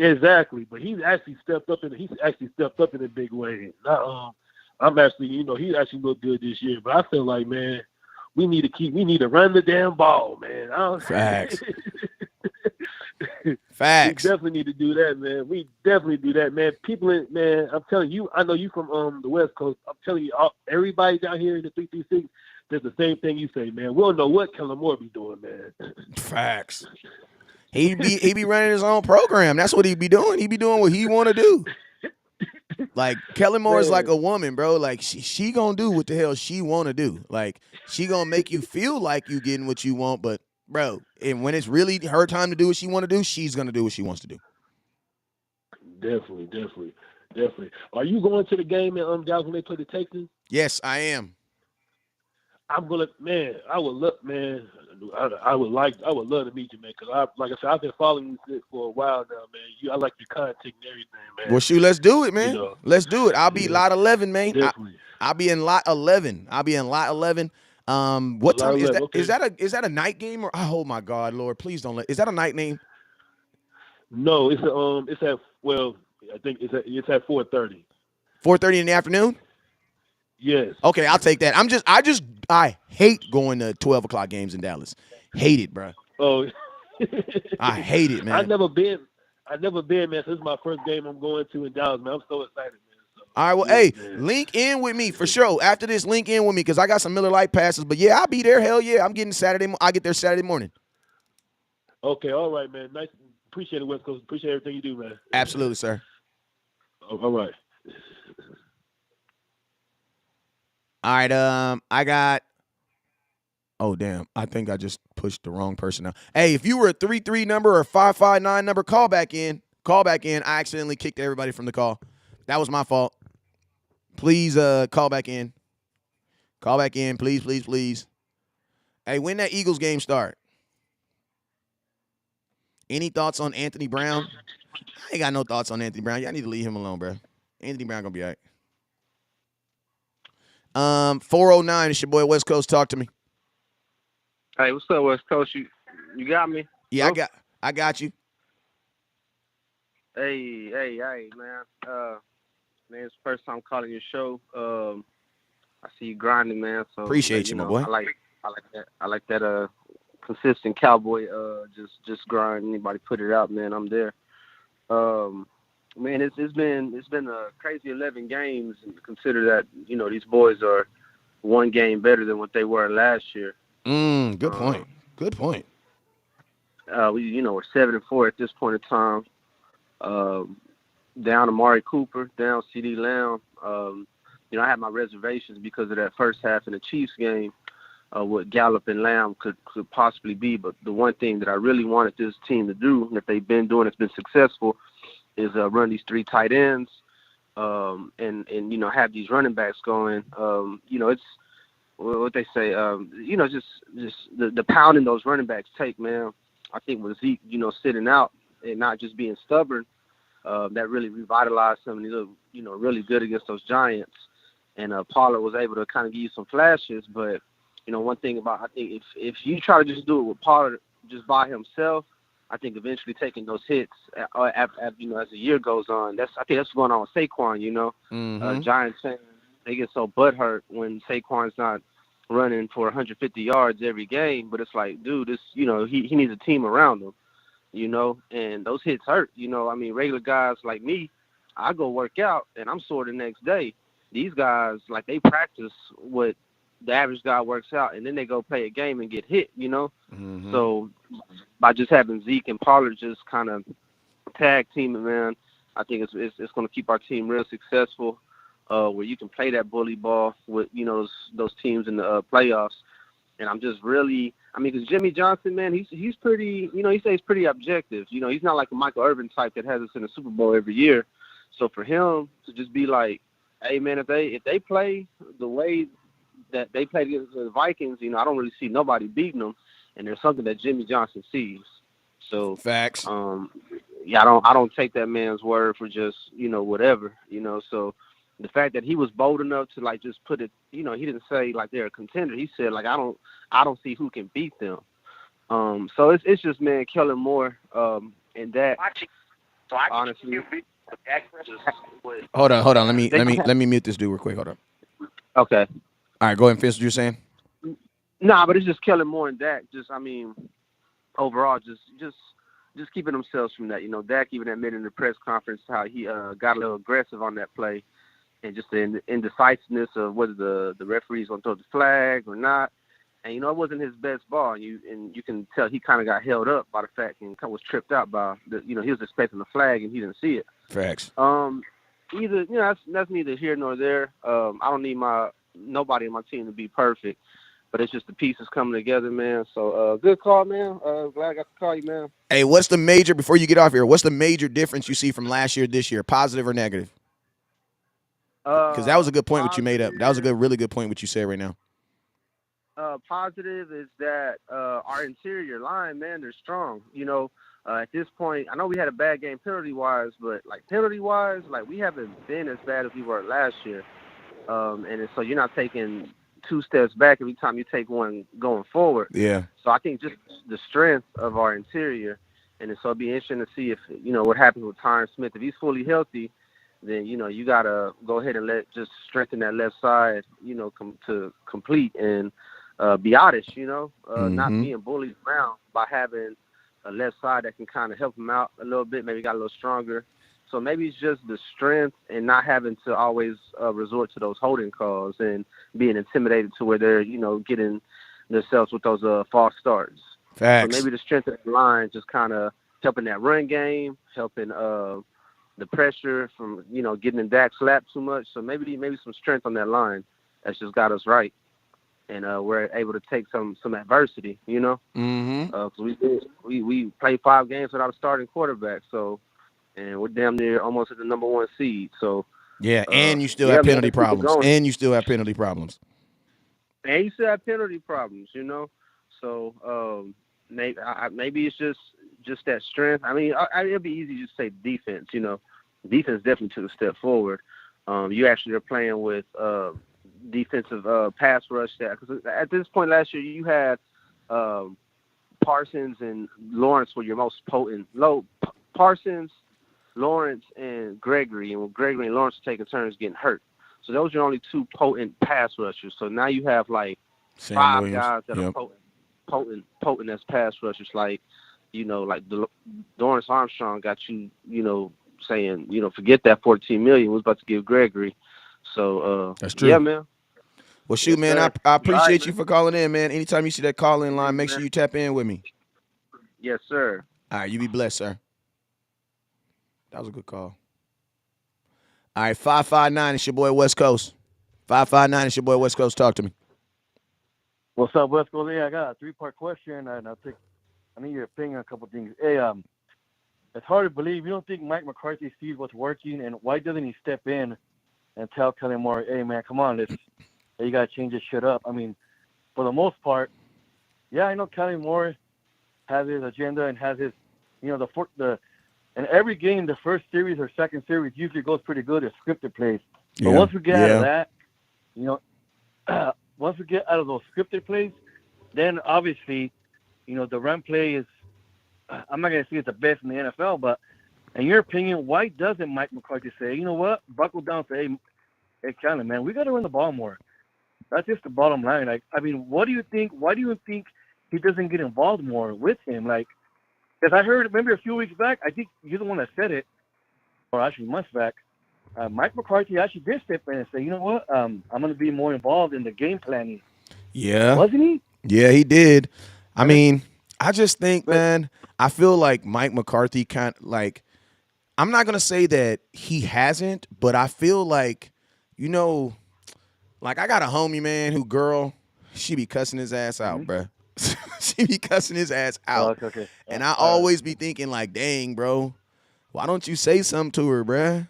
Exactly. But he's actually stepped up in a big way. I'm actually, he actually looked good this year. But I feel like, man, we need to run the damn ball, man. Facts. We definitely need to do that, man. We definitely do that, man. Man, I'm telling you, I know you from the West Coast. I'm telling you, everybody down here in the 336, there's the same thing you say, man. We don't know what Kellen Moore be doing, man. Facts. He be running his own program. That's what he be doing. He be doing what he want to do. Like Kellen Moore is like a woman, bro. Like she gonna do what the hell she want to do. Like she gonna make you feel like you getting what you want, but bro, and when it's really her time to do what she want to do, she's gonna do what she wants to do. Definitely. Are you going to the game in Dallas when they play the Texans? Yes, I am. I'm gonna, man. I would love, man. I would love to meet you, man. Because like I said, I've been following you for a while now, man. I like your content and everything, man. Well, shoot, let's do it, You man. know, Let's do it. I'll be yeah, lot 11, man. definitely. I'll be in lot 11. What Lot time is 11, that? okay. Is that a night game or? Oh my God, Lord, please don't let. Is that a night game? No, it's at I think it's at 4:30. 4:30 in the afternoon. Yes. Okay, I'll take that. I hate going to 12 o'clock games in Dallas. Hate it, bro. Oh, I hate it, man. I've never been, man. So this is my first game I'm going to in Dallas, man. I'm so excited, man. So, All right, well, yeah, hey, man. link in with me for sure. After this, link in with me because I got some Miller Lite passes. But yeah, I'll be there. Hell yeah, I'm getting Saturday. I get there Saturday morning. Okay, all right, man. Nice, appreciate it, West Coast. Appreciate everything you do, man. Absolutely, sir. All right. All right, I got. Oh damn! I think I just pushed the wrong person out. Hey, if you were a 3-3 number or 559 number, call back in. Call back in. I accidentally kicked everybody from the call. That was my fault. Please, call back in. Call back in, please. Hey, when that Eagles game start? Any thoughts on Anthony Brown? I ain't got no thoughts on Anthony Brown. Y'all need to leave him alone, bro. Anthony Brown gonna be all right. 409. It's your boy West Coast. Talk to me. Hey, what's up, West Coast? You got me? Yeah, Hello? I got you. Hey, man. Man, it's the first time calling your show. I see you grinding, man. So Appreciate you, my boy. I like that. I like that. Consistent Cowboy. Just grind. Anybody put it out, man. I'm there. Man, it's been a crazy 11 games, and consider that these boys are one game better than what they were last year. Good point. Good point. We're 7-4 at this point in time. Down Amari Cooper, down CD Lamb. I had my reservations because of that first half in the Chiefs game. What Gallup and Lamb could possibly be, but the one thing that I really wanted this team to do, that they've been doing, it's been successful, is run these three tight ends, and have these running backs going. It's what they say. Just the pounding those running backs take, man. I think with Zeke, sitting out and not just being stubborn, that really revitalized him. And he looked, really good against those Giants. And Pollard was able to kind of give you some flashes, but one thing about, I think if you try to just do it with Pollard just by himself, I think eventually taking those hits as the year goes on. I think that's what's going on with Saquon. Mm-hmm. Giants fans, they get so butthurt when Saquon's not running for 150 yards every game, but it's like, dude, this he needs a team around him, and those hits hurt. Regular guys like me, I go work out and I'm sore the next day. These guys, like, they practice what the average guy works out, and then they go play a game and get hit, Mm-hmm. So by just having Zeke and Pollard just kind of tag teaming, man, I think it's going to keep our team real successful, where you can play that bully ball with, those teams in the playoffs. And I'm just really, because Jimmy Johnson, man, he's pretty, he says he's pretty objective. He's not like a Michael Irvin type that has us in the Super Bowl every year. So for him to just be like, hey, man, if they play the way that they played against the Vikings, I don't really see nobody beating them. And there's something that Jimmy Johnson sees. So facts. I don't take that man's word for just, whatever, So the fact that he was bold enough to, like, just put it, he didn't say like they're a contender. He said, like, I don't see who can beat them. So it's just, man, Kellen Moore, and that. So honestly, hold on. Let me mute this dude real quick. Hold on. Okay. All right, go ahead and finish what you're saying. Nah, but it's just Kellen Moore and Dak. Overall, just keeping themselves from that. Dak even admitted in the press conference how he got a little aggressive on that play, and just the indecisiveness of whether the referee's going to throw the flag or not. And it wasn't his best ball. And you can tell he kind of got held up by the fact and was tripped out by he was expecting the flag and he didn't see it. Facts. That's neither here nor there. I don't need nobody in my team to be perfect. but it's just the pieces coming together, man. So good call, man. Glad I got to call you, man. Hey, what's the major, before you get off here, what's the major difference you see from last year to this year, positive or negative? Because that was a good point what you made up. That was a really good point what you said right now. Positive is that our interior line, man, they're strong. You know, at this point, I know we had a bad game penalty-wise, but, like, penalty-wise, like, we haven't been as bad as we were last year. And so you're not taking 2 steps back every time you take one going forward. Yeah. So I think just the strength of our interior, and so it'll be interesting to see if, you know, what happens with Tyron Smith. If he's fully healthy, then, you know, you got to go ahead and just strengthen that left side, you know, to complete and be honest, you know, not being bullied around by having a left side that can kind of help him out a little bit, maybe got a little stronger. So maybe it's just the strength and not having to always resort to those holding calls and being intimidated to where they're, you know, getting themselves with those false starts. Facts. So maybe the strength of the line just kind of helping that run game, helping the pressure from, you know, getting in Dak slapped too much. So maybe some strength on that line that's just got us right. And we're able to take some adversity, you know. So we played 5 games without a starting quarterback, so, and we're damn near almost at the number 1 seed. So yeah, and you still have penalty problems. And you still have penalty problems. You know. So maybe it's just that strength. I mean, it'll be easy to say defense. You know, defense definitely took a step forward. You actually are playing with defensive pass rush there, because at this point last year you had Parsons and Lawrence were your most potent. Parsons, Lawrence, and Gregory, and Gregory and Lawrence are taking turns getting hurt. So those are your only 2 potent pass rushers. So now you have like Sam 5 Williams. guys that are potent as pass rushers. Like, you know, like Dorrance Armstrong got you, you know, saying, you know, forget that $14 million was about to give Gregory. So that's true. Yeah, man. Well, shoot, man, I appreciate you for calling in, man. Anytime you see that call-in line, make sure you tap in with me. Yes, sir. All right, you be blessed, sir. That was a good call. All right, 559, it's your boy West Coast. 559, it's your boy West Coast. Talk to me. What's up, West Coast? Hey, I got a 3-part question, and I need your opinion on a couple things. Hey, it's hard to believe. You don't think Mike McCarthy sees what's working, and why doesn't he step in and tell Kellen Moore, hey, man, come on, you got to change this shit up? I mean, for the most part, yeah, I know Kellen Moore has his agenda and has his, you know, in every game, the first series or second series usually goes pretty good as scripted plays. But once we get out of that, you know, once we get out of those scripted plays, then obviously, you know, the run play is, I'm not going to say it's the best in the NFL, but in your opinion, why doesn't Mike McCarthy say, you know what, buckle down, say, hey, Kellen, man, we got to run the ball more? That's just the bottom line. Like, I mean, what do you think? Why do you think he doesn't get involved more with him? Like, because I heard, maybe a few weeks back, I think you're the one that said it, or actually months back, Mike McCarthy actually did step in and say, you know what, I'm going to be more involved in the game planning. Yeah. Wasn't he? Yeah, he did. I mean, I just think, man, I feel like Mike McCarthy kind of like, I'm not going to say that he hasn't, but I feel like, you know, like I got a homie, man, she be cussing his ass out, bruh. She be cussing his ass out. Oh, okay. And I always be thinking like, dang, bro, why don't you say something to her, bruh?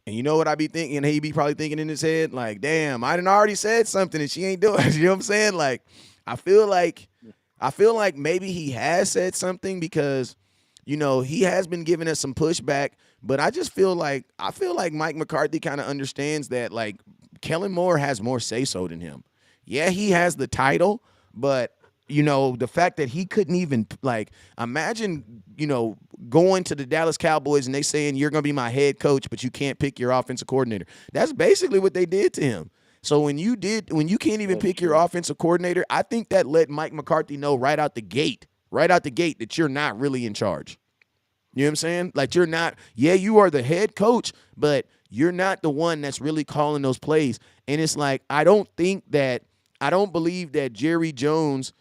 And you know what I be thinking? He be probably thinking in his head, like, damn, I done already said something and she ain't doing it. You know what I'm saying? Like, I feel like maybe he has said something because, you know, he has been giving us some pushback, but I feel like Mike McCarthy kind of understands that, like, Kellen Moore has more say-so than him. Yeah, he has the title, but, you know, the fact that he couldn't even, like, imagine, you know, going to the Dallas Cowboys and they saying you're going to be my head coach, but you can't pick your offensive coordinator. That's basically what they did to him. So when you can't even pick your offensive coordinator, I think that let Mike McCarthy know right out the gate that you're not really in charge. You know what I'm saying? Like, you're not, you are the head coach, but you're not the one that's really calling those plays. And it's like, I don't believe that Jerry Jones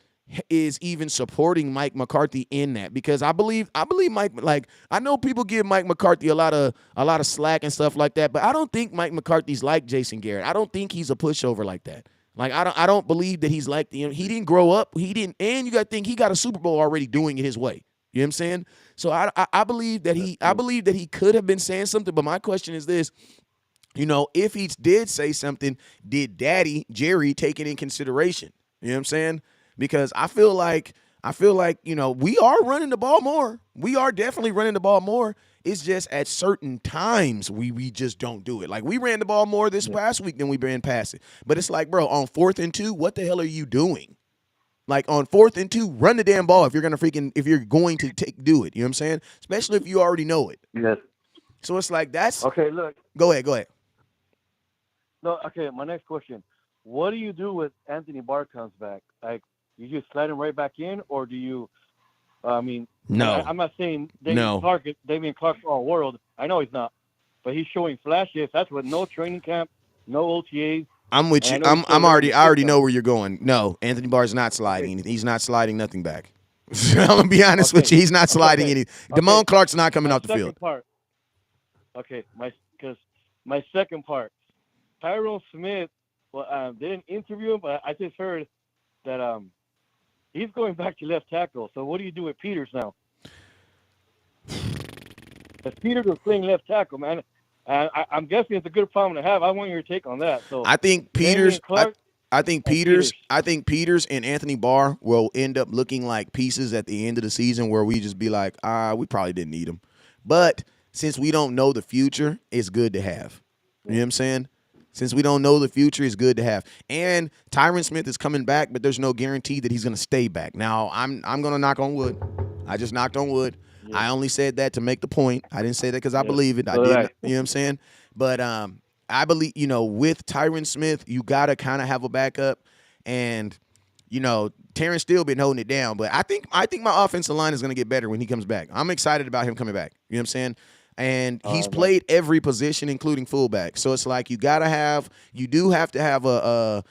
is even supporting Mike McCarthy in that, because I believe Mike, like, I know people give Mike McCarthy a lot of slack and stuff like that, but I don't think Mike McCarthy's like Jason Garrett. I don't think he's a pushover like that. Like I don't believe that he's like he didn't grow up. He didn't, and you got to think he got a Super Bowl already doing it his way. You know what I'm saying? So I believe that he could have been saying something. But my question is this: if he did say something, did Daddy Jerry take it in consideration? You know what I'm saying? Because I feel like we are running the ball more. We are definitely running the ball more. It's just at certain times we just don't do it. Like we ran the ball more this past week than we ran past it. But it's like, bro, on 4th and 2, what the hell are you doing? Like on 4th and 2, run the damn ball if you're going to do it. You know what I'm saying? Especially if you already know it. Yes. So it's like that's Okay. Look. Go ahead. No. Okay. My next question: what do you do with Anthony Barr comes back? Like, you just slide him right back in, or do you? No. I'm not saying David Clark's all world. I know he's not, but he's showing flashes. That's with no training camp, no OTAs. I'm with you. I already know where you're going. No, Anthony Barr's not sliding. Okay. He's not sliding nothing back. I'm gonna be honest with you. He's not sliding any. Damone Clark's not coming off the field. Okay, my second part. Tyrone Smith. Well, they didn't interview him, but I just heard that he's going back to left tackle. So what do you do with Peters now? Because Peters was playing left tackle, man. I'm guessing it's a good problem to have. I want your take on that. So I think Peters. I think Peters and Anthony Barr will end up looking like pieces at the end of the season where we just be like, we probably didn't need them. But since we don't know the future, it's good to have. You know what I'm saying? Since we don't know the future, it's good to have. And Tyron Smith is coming back, but there's no guarantee that he's going to stay back. Now, I'm going to knock on wood. I just knocked on wood. Yeah. I only said that to make the point. I didn't say that because I believe it. I didn't. You know what I'm saying? But I believe, with Tyron Smith, you got to kind of have a backup. And, Terrence still been holding it down. But I think my offensive line is going to get better when he comes back. I'm excited about him coming back. You know what I'm saying? And he's played every position, including fullback. So it's like you do have to have a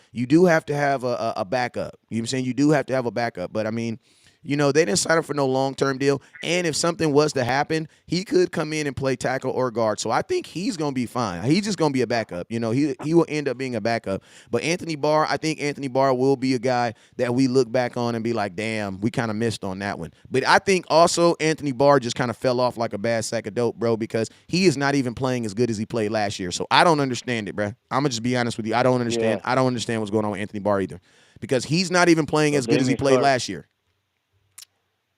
backup. You know what I'm saying? You do have to have a backup. But I mean, they didn't sign up for no long-term deal. And if something was to happen, he could come in and play tackle or guard. So I think he's going to be fine. He's just going to be a backup. He will end up being a backup. But I think Anthony Barr will be a guy that we look back on and be like, damn, we kind of missed on that one. But I think also Anthony Barr just kind of fell off like a bad sack of dope, bro, because he is not even playing as good as he played last year. So I don't understand it, bro. I'm going to just be honest with you. I don't understand. Yeah. I don't understand what's going on with Anthony Barr either because he's not even playing as good as he played last year.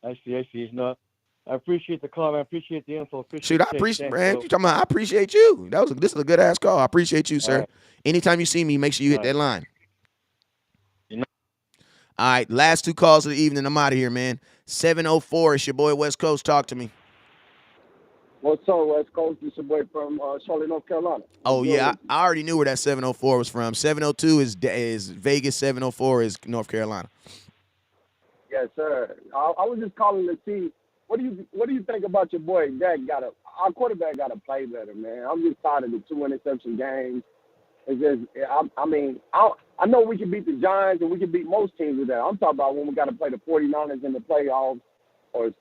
I see. No, I appreciate the call. I appreciate the info. Shoot, I appreciate, man. You talking about? I appreciate you. This is a good ass call. I appreciate you, sir. Right. Anytime you see me, make sure you hit that line. All right, last 2 calls of the evening. I'm out of here, man. 704. It's your boy West Coast. Talk to me. What's up, West Coast? It's your boy from Charlotte, North Carolina. Oh yeah, I already knew where that 704 was from. 702 is Vegas. 704 is North Carolina. Yes, sir. I was just calling to see what do you think about your boy Dak? Our quarterback got to play better, man. I'm just tired of the 2 interception games. It's just, I know we can beat the Giants and we can beat most teams with that. I'm talking about when we got to play the 49ers in the playoffs or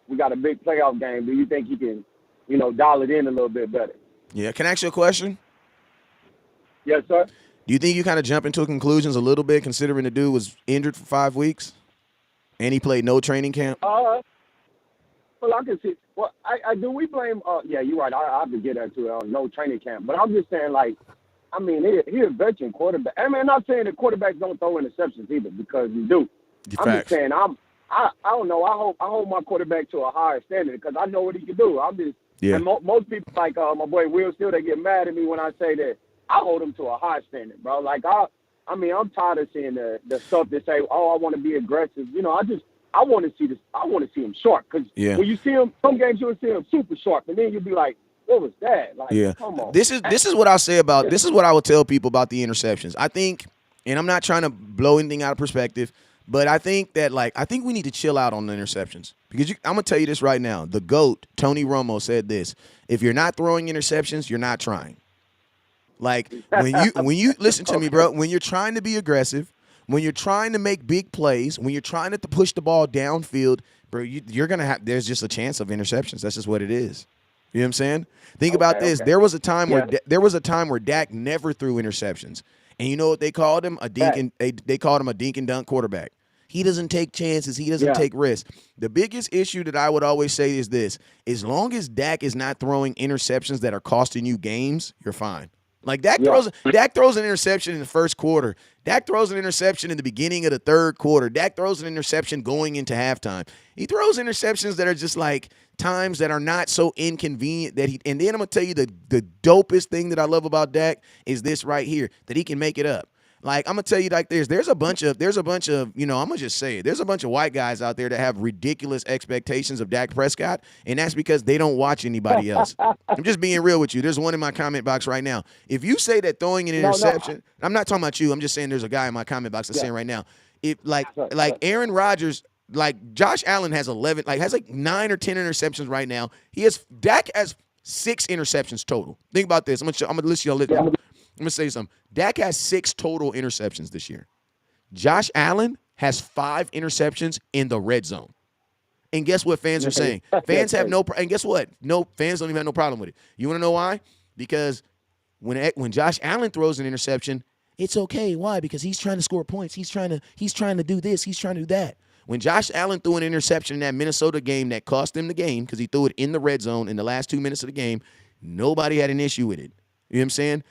we got a big playoff game. Do you think he can, dial it in a little bit better? Yeah. Can I ask you a question? Yes, sir. Do you think you kind of jump into conclusions a little bit considering the dude was injured for 5 weeks? And he played no training camp? Well, I can see. Well, I do. We blame. Yeah, you're right. I have to get that to no training camp. But I'm just saying, he's a veteran quarterback. I mean, I'm not saying that quarterbacks don't throw interceptions either because you do. I'm just saying, I don't know. I hold my quarterback to a higher standard because I know what he can do. I'm just. Yeah. And most people like my boy Will Steele, they get mad at me when I say that I hold him to a high standard, bro. I'm tired of seeing the stuff that say, I want to be aggressive. I want to see this. I want to see him sharp because when you see him, some games you'll see him super sharp, and then you'll be like, what was that? Come on. This is what I'll say about. This is what I will tell people about the interceptions. I think, and I'm not trying to blow anything out of perspective, but I think that I think we need to chill out on the interceptions because I'm gonna tell you this right now. The GOAT Tony Romo said this: if you're not throwing interceptions, you're not trying. When you listen to me, bro, when you're trying to be aggressive, when you're trying to make big plays, when you're trying to push the ball downfield, bro, you're going to have – there's just a chance of interceptions. That's just what it is. You know what I'm saying? Think about this. There was a time where Dak never threw interceptions. And you know what they called him? A dink Dak. and they called him a dink and dunk quarterback. He doesn't take chances. He doesn't Yeah. take risks. The biggest issue that I would always say is this: as long as Dak is not throwing interceptions that are costing you games, you're fine. Like Dak Yeah. throws an interception in the first quarter. Dak throws an interception in the beginning of the third quarter. Dak throws an interception going into halftime. He throws interceptions that are just like times that are not so inconvenient that he. And then I'm gonna tell you the dopest thing that I love about Dak is this right here, that he can make it up. Like I'm gonna tell you like this. There's a bunch of I'm gonna just say it. There's a bunch of white guys out there that have ridiculous expectations of Dak Prescott, and that's because they don't watch anybody else. I'm just being real with you. There's one in my comment box right now. If you say that throwing an interception, I'm not talking about you. I'm just saying there's a guy in my comment box that's saying right now. If like Aaron Rodgers, like Josh Allen has 11, has 9 or 10 interceptions right now. Dak has 6 interceptions total. Think about this. I'm gonna list y'all. I'm gonna say something. Dak has 6 total interceptions this year. Josh Allen has 5 interceptions in the red zone. And guess what fans are saying? Fans have and guess what? No, fans don't even have no problem with it. You want to know why? Because when Josh Allen throws an interception, it's okay. Why? Because he's trying to score points. He's trying to do this. He's trying to do that. When Josh Allen threw an interception in that Minnesota game that cost them the game because he threw it in the red zone in the last 2 minutes of the game, nobody had an issue with it. You know what I'm saying?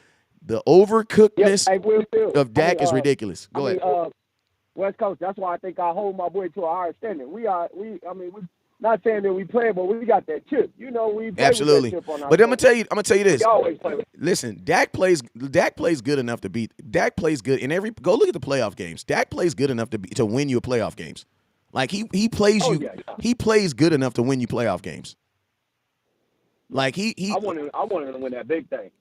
The overcookedness of Dak is ridiculous. Go ahead. West Coast. That's why I think I hold my boy to a higher standard. We not saying that we play, but we got that chip. You know, we play absolutely. With that chip on our but I'm gonna tell you this. We always play with it. Listen, Dak plays good enough to beat. Dak plays good in every. Go look at the playoff games. Dak plays good enough to win you a playoff games. Like he plays He plays good enough to win you playoff games. Like he. I wanted to win that big thing.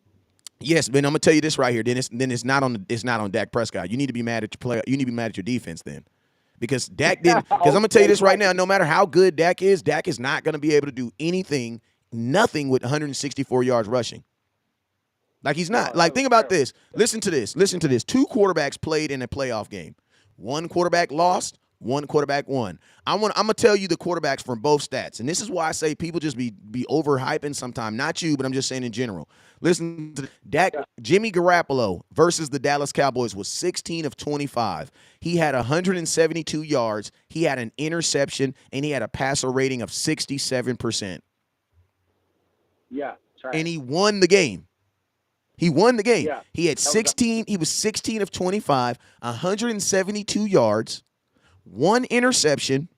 Yes, but I'm gonna tell you this right here. Then it's not on Dak Prescott. You need to be mad at your player. You need to be mad at your defense then, because Dak didn't. Because I'm gonna tell you this right now. No matter how good Dak is not gonna be able to do nothing with 164 yards rushing. Like he's not. Like think about this. Listen to this. 2 quarterbacks played in a playoff game. 1 quarterback lost. 1 quarterback won. I'm gonna tell you the quarterbacks from both stats, and this is why I say people just be overhyping sometimes. Not you, but I'm just saying in general. Listen to Dak. Jimmy Garoppolo versus the Dallas Cowboys was 16 of 25. He had 172 yards. He had an interception, and he had a passer rating of 67%. Yeah, and he won the game. He won the game. Yeah. He had 16. He was 16 of 25, 172 yards, 1 interception,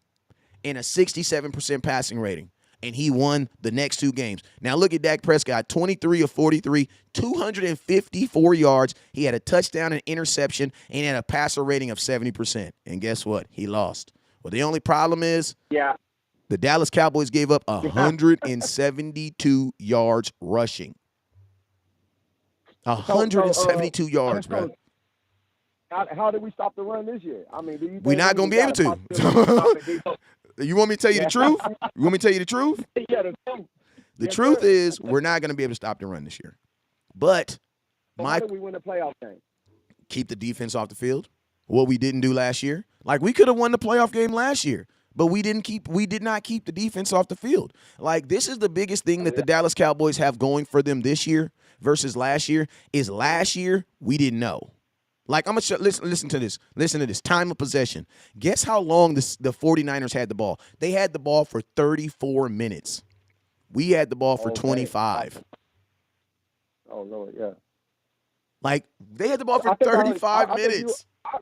and a 67% passing rating. And he won the next 2 games. Now look at Dak Prescott, 23 of 43, 254 yards. He had a touchdown and interception, and he had a passer rating of 70%. And guess what? He lost. Well, the only problem is the Dallas Cowboys gave up 172 yards rushing. 172 yards, bro. How did we stop the run this year? I mean, do you? We're not gonna be able to. You want me to tell you the truth? You want me to tell you the truth? Yeah, the truth. The truth is, we're not going to be able to stop the run this year. But how did we win the playoff game? Keep the defense off the field. What we didn't do last year. Like we could have won the playoff game last year, but we did not keep the defense off the field. Like this is the biggest thing that the Dallas Cowboys have going for them this year versus last year is last year we didn't know. Like, I'm going to listen to this. Listen to this. Time of possession. Guess how long the 49ers had the ball? They had the ball for 34 minutes. We had the ball for 25. Oh, Lord, yeah. Like, they had the ball for 35 minutes. I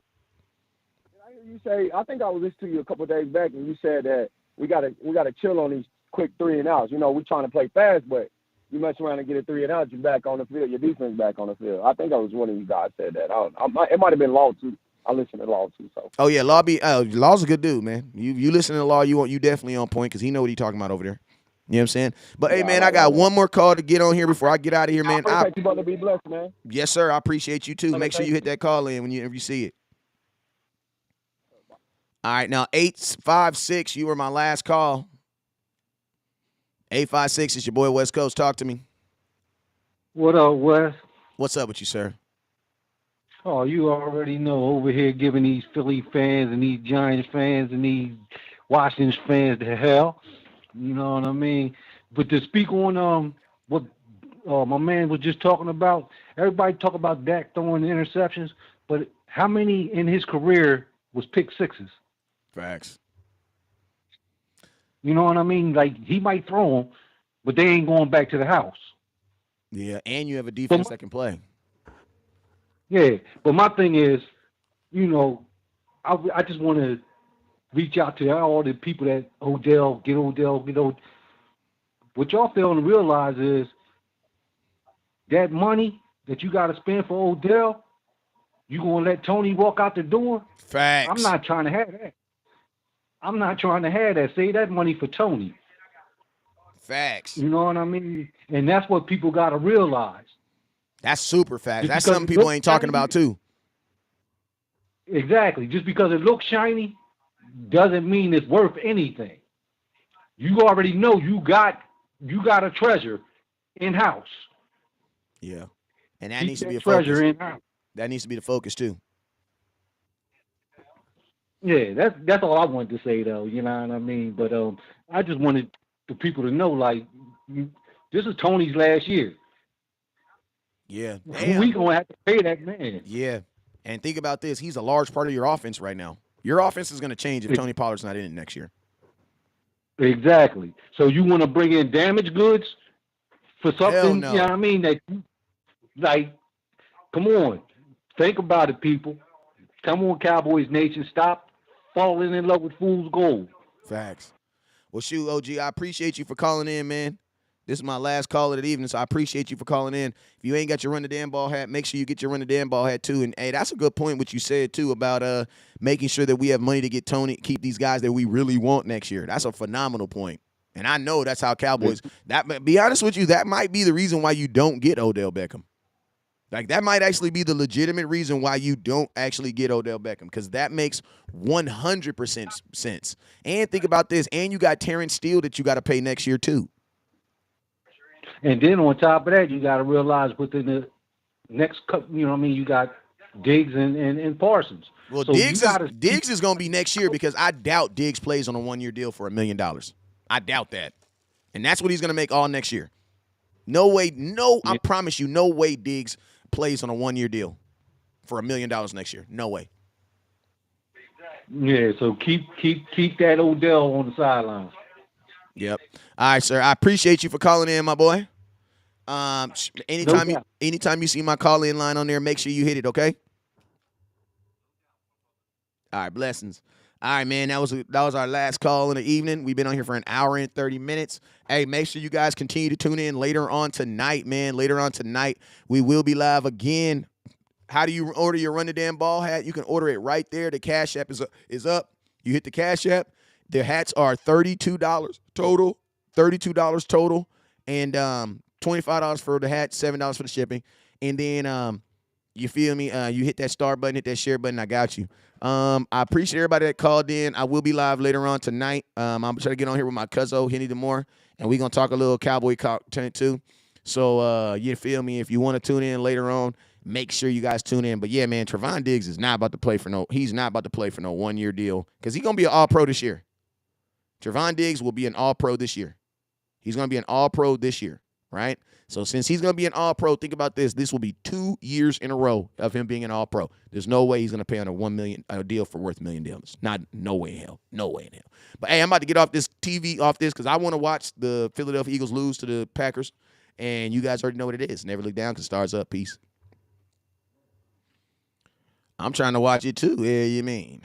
hear you say, I think I was listening to you a couple of days back, and you said that we gotta chill on these quick 3 and outs. You know, we're trying to play fast, but you mess around and get a 3 and out, you're back on the field. Your defense back on the field. I think I was one of you guys said that. It might have been Law too. I listen to Law too. So. Oh yeah, Law's a good dude, man. You listen to Law, you definitely on point because he know what he's talking about over there. You know what I'm saying? But hey, man, I got one more call to get on here before I get out of here, man. I appreciate you, brother. Be blessed, man. Yes, sir. I appreciate you too. Make sure you hit that call in when you see it. All right, now 856. You were my last call. 856 is your boy West Coast. Talk to me. What up, Wes? What's up with you, sir? Oh, you already know, over here giving these Philly fans and these Giants fans and these Washington fans the hell. You know what I mean? But to speak on what my man was just talking about. Everybody talk about Dak throwing interceptions, but how many in his career was pick sixes? Facts. You know what I mean? Like, he might throw them, but they ain't going back to the house. Yeah, and you have a defense that can play. Yeah, but my thing is, you know, I just want to reach out to all the people that Odell. What y'all fail to realize is that money that you got to spend for Odell, you going to let Tony walk out the door? Facts. I'm not trying to have that. I'm not trying to have that. Save that money for Tony. Facts. You know what I mean? And that's what people got to realize. That's super facts. Just That's because something it people looks ain't talking shiny- about too. Exactly. Just because it looks shiny doesn't mean it's worth anything. You already know you got a treasure in house. Yeah. And that Keep needs to that be a treasure focus. in house. That needs to be the focus too. Yeah, that's all I wanted to say though. You know what I mean? But I just wanted the people to know, like, this is Tony's last year. Yeah. We gonna have to pay that man. Yeah. And think about this. He's a large part of your offense right now. Your offense is going to change if Tony Pollard's not in it next year. Exactly. So you want to bring in damaged goods for something? Hell no. You know what I mean? That, like, come on, think about it, people. Come on, Cowboys Nation, stop falling in love with fool's gold. Facts. Well, shoot, OG, I appreciate you for calling in, man. This is my last call of the evening, so I appreciate you for calling in. If you ain't got your Run the Damn Ball hat, make sure you get your Run the Damn Ball hat too. And hey, that's a good point what you said too about making sure that we have money to get keep these guys that we really want next year. That's a phenomenal point. And I know that's how Cowboys. That, be honest with you, that might be the reason why you don't get Odell Beckham. Like, that might actually be the legitimate reason why you don't actually get Odell Beckham, because that makes 100% sense. And think about this, and you got Terrence Steele that you got to pay next year too. And then on top of that, you got to realize within the next couple, you know what I mean, you got Diggs and Parsons. Well, so Diggs is going to be next year, because I doubt Diggs plays on a one-year deal for $1 million. I doubt that. And that's what he's going to make all next year. No way, I promise you, no way Diggs plays on a one-year deal for $1 million next year. No way. Yeah, so keep that Odell on the sidelines. Yep. All right, sir. I appreciate you for calling in, my boy. Anytime you see my call-in line on there, make sure you hit it, okay? All right, blessings. All right, man, that was our last call in the evening. We've been on here for an hour and 30 minutes. Hey, make sure you guys continue to tune in later on tonight, man. Later on tonight, we will be live again. How do you order your Run the Damn Ball hat? You can order it right there. The Cash App is up. You hit the Cash App. The hats are $32 total. $32 total. And $25 for the hat, $7 for the shipping. And then you feel me? You hit that star button, hit that share button. I got you. I appreciate everybody that called in. I will be live later on tonight. I'm trying to get on here with my cousin, Henny DeMore, and we're going to talk a little Cowboy content too. So you feel me? If you want to tune in later on, make sure you guys tune in. But yeah, man, Trevon Diggs is not about to play for no 1-year deal, because he's going to be an all-pro this year. Trevon Diggs will be an all-pro this year. He's going to be an all-pro this year, right? So since he's going to be an all-pro, think about this. This will be 2 years in a row of him being an all-pro. There's no way he's going to pay on a deal for worth $1 million. No way in hell. No way in hell. But, hey, I'm about to get off this because I want to watch the Philadelphia Eagles lose to the Packers. And you guys already know what it is. Never look down because stars up. Peace. I'm trying to watch it too. Yeah, you mean.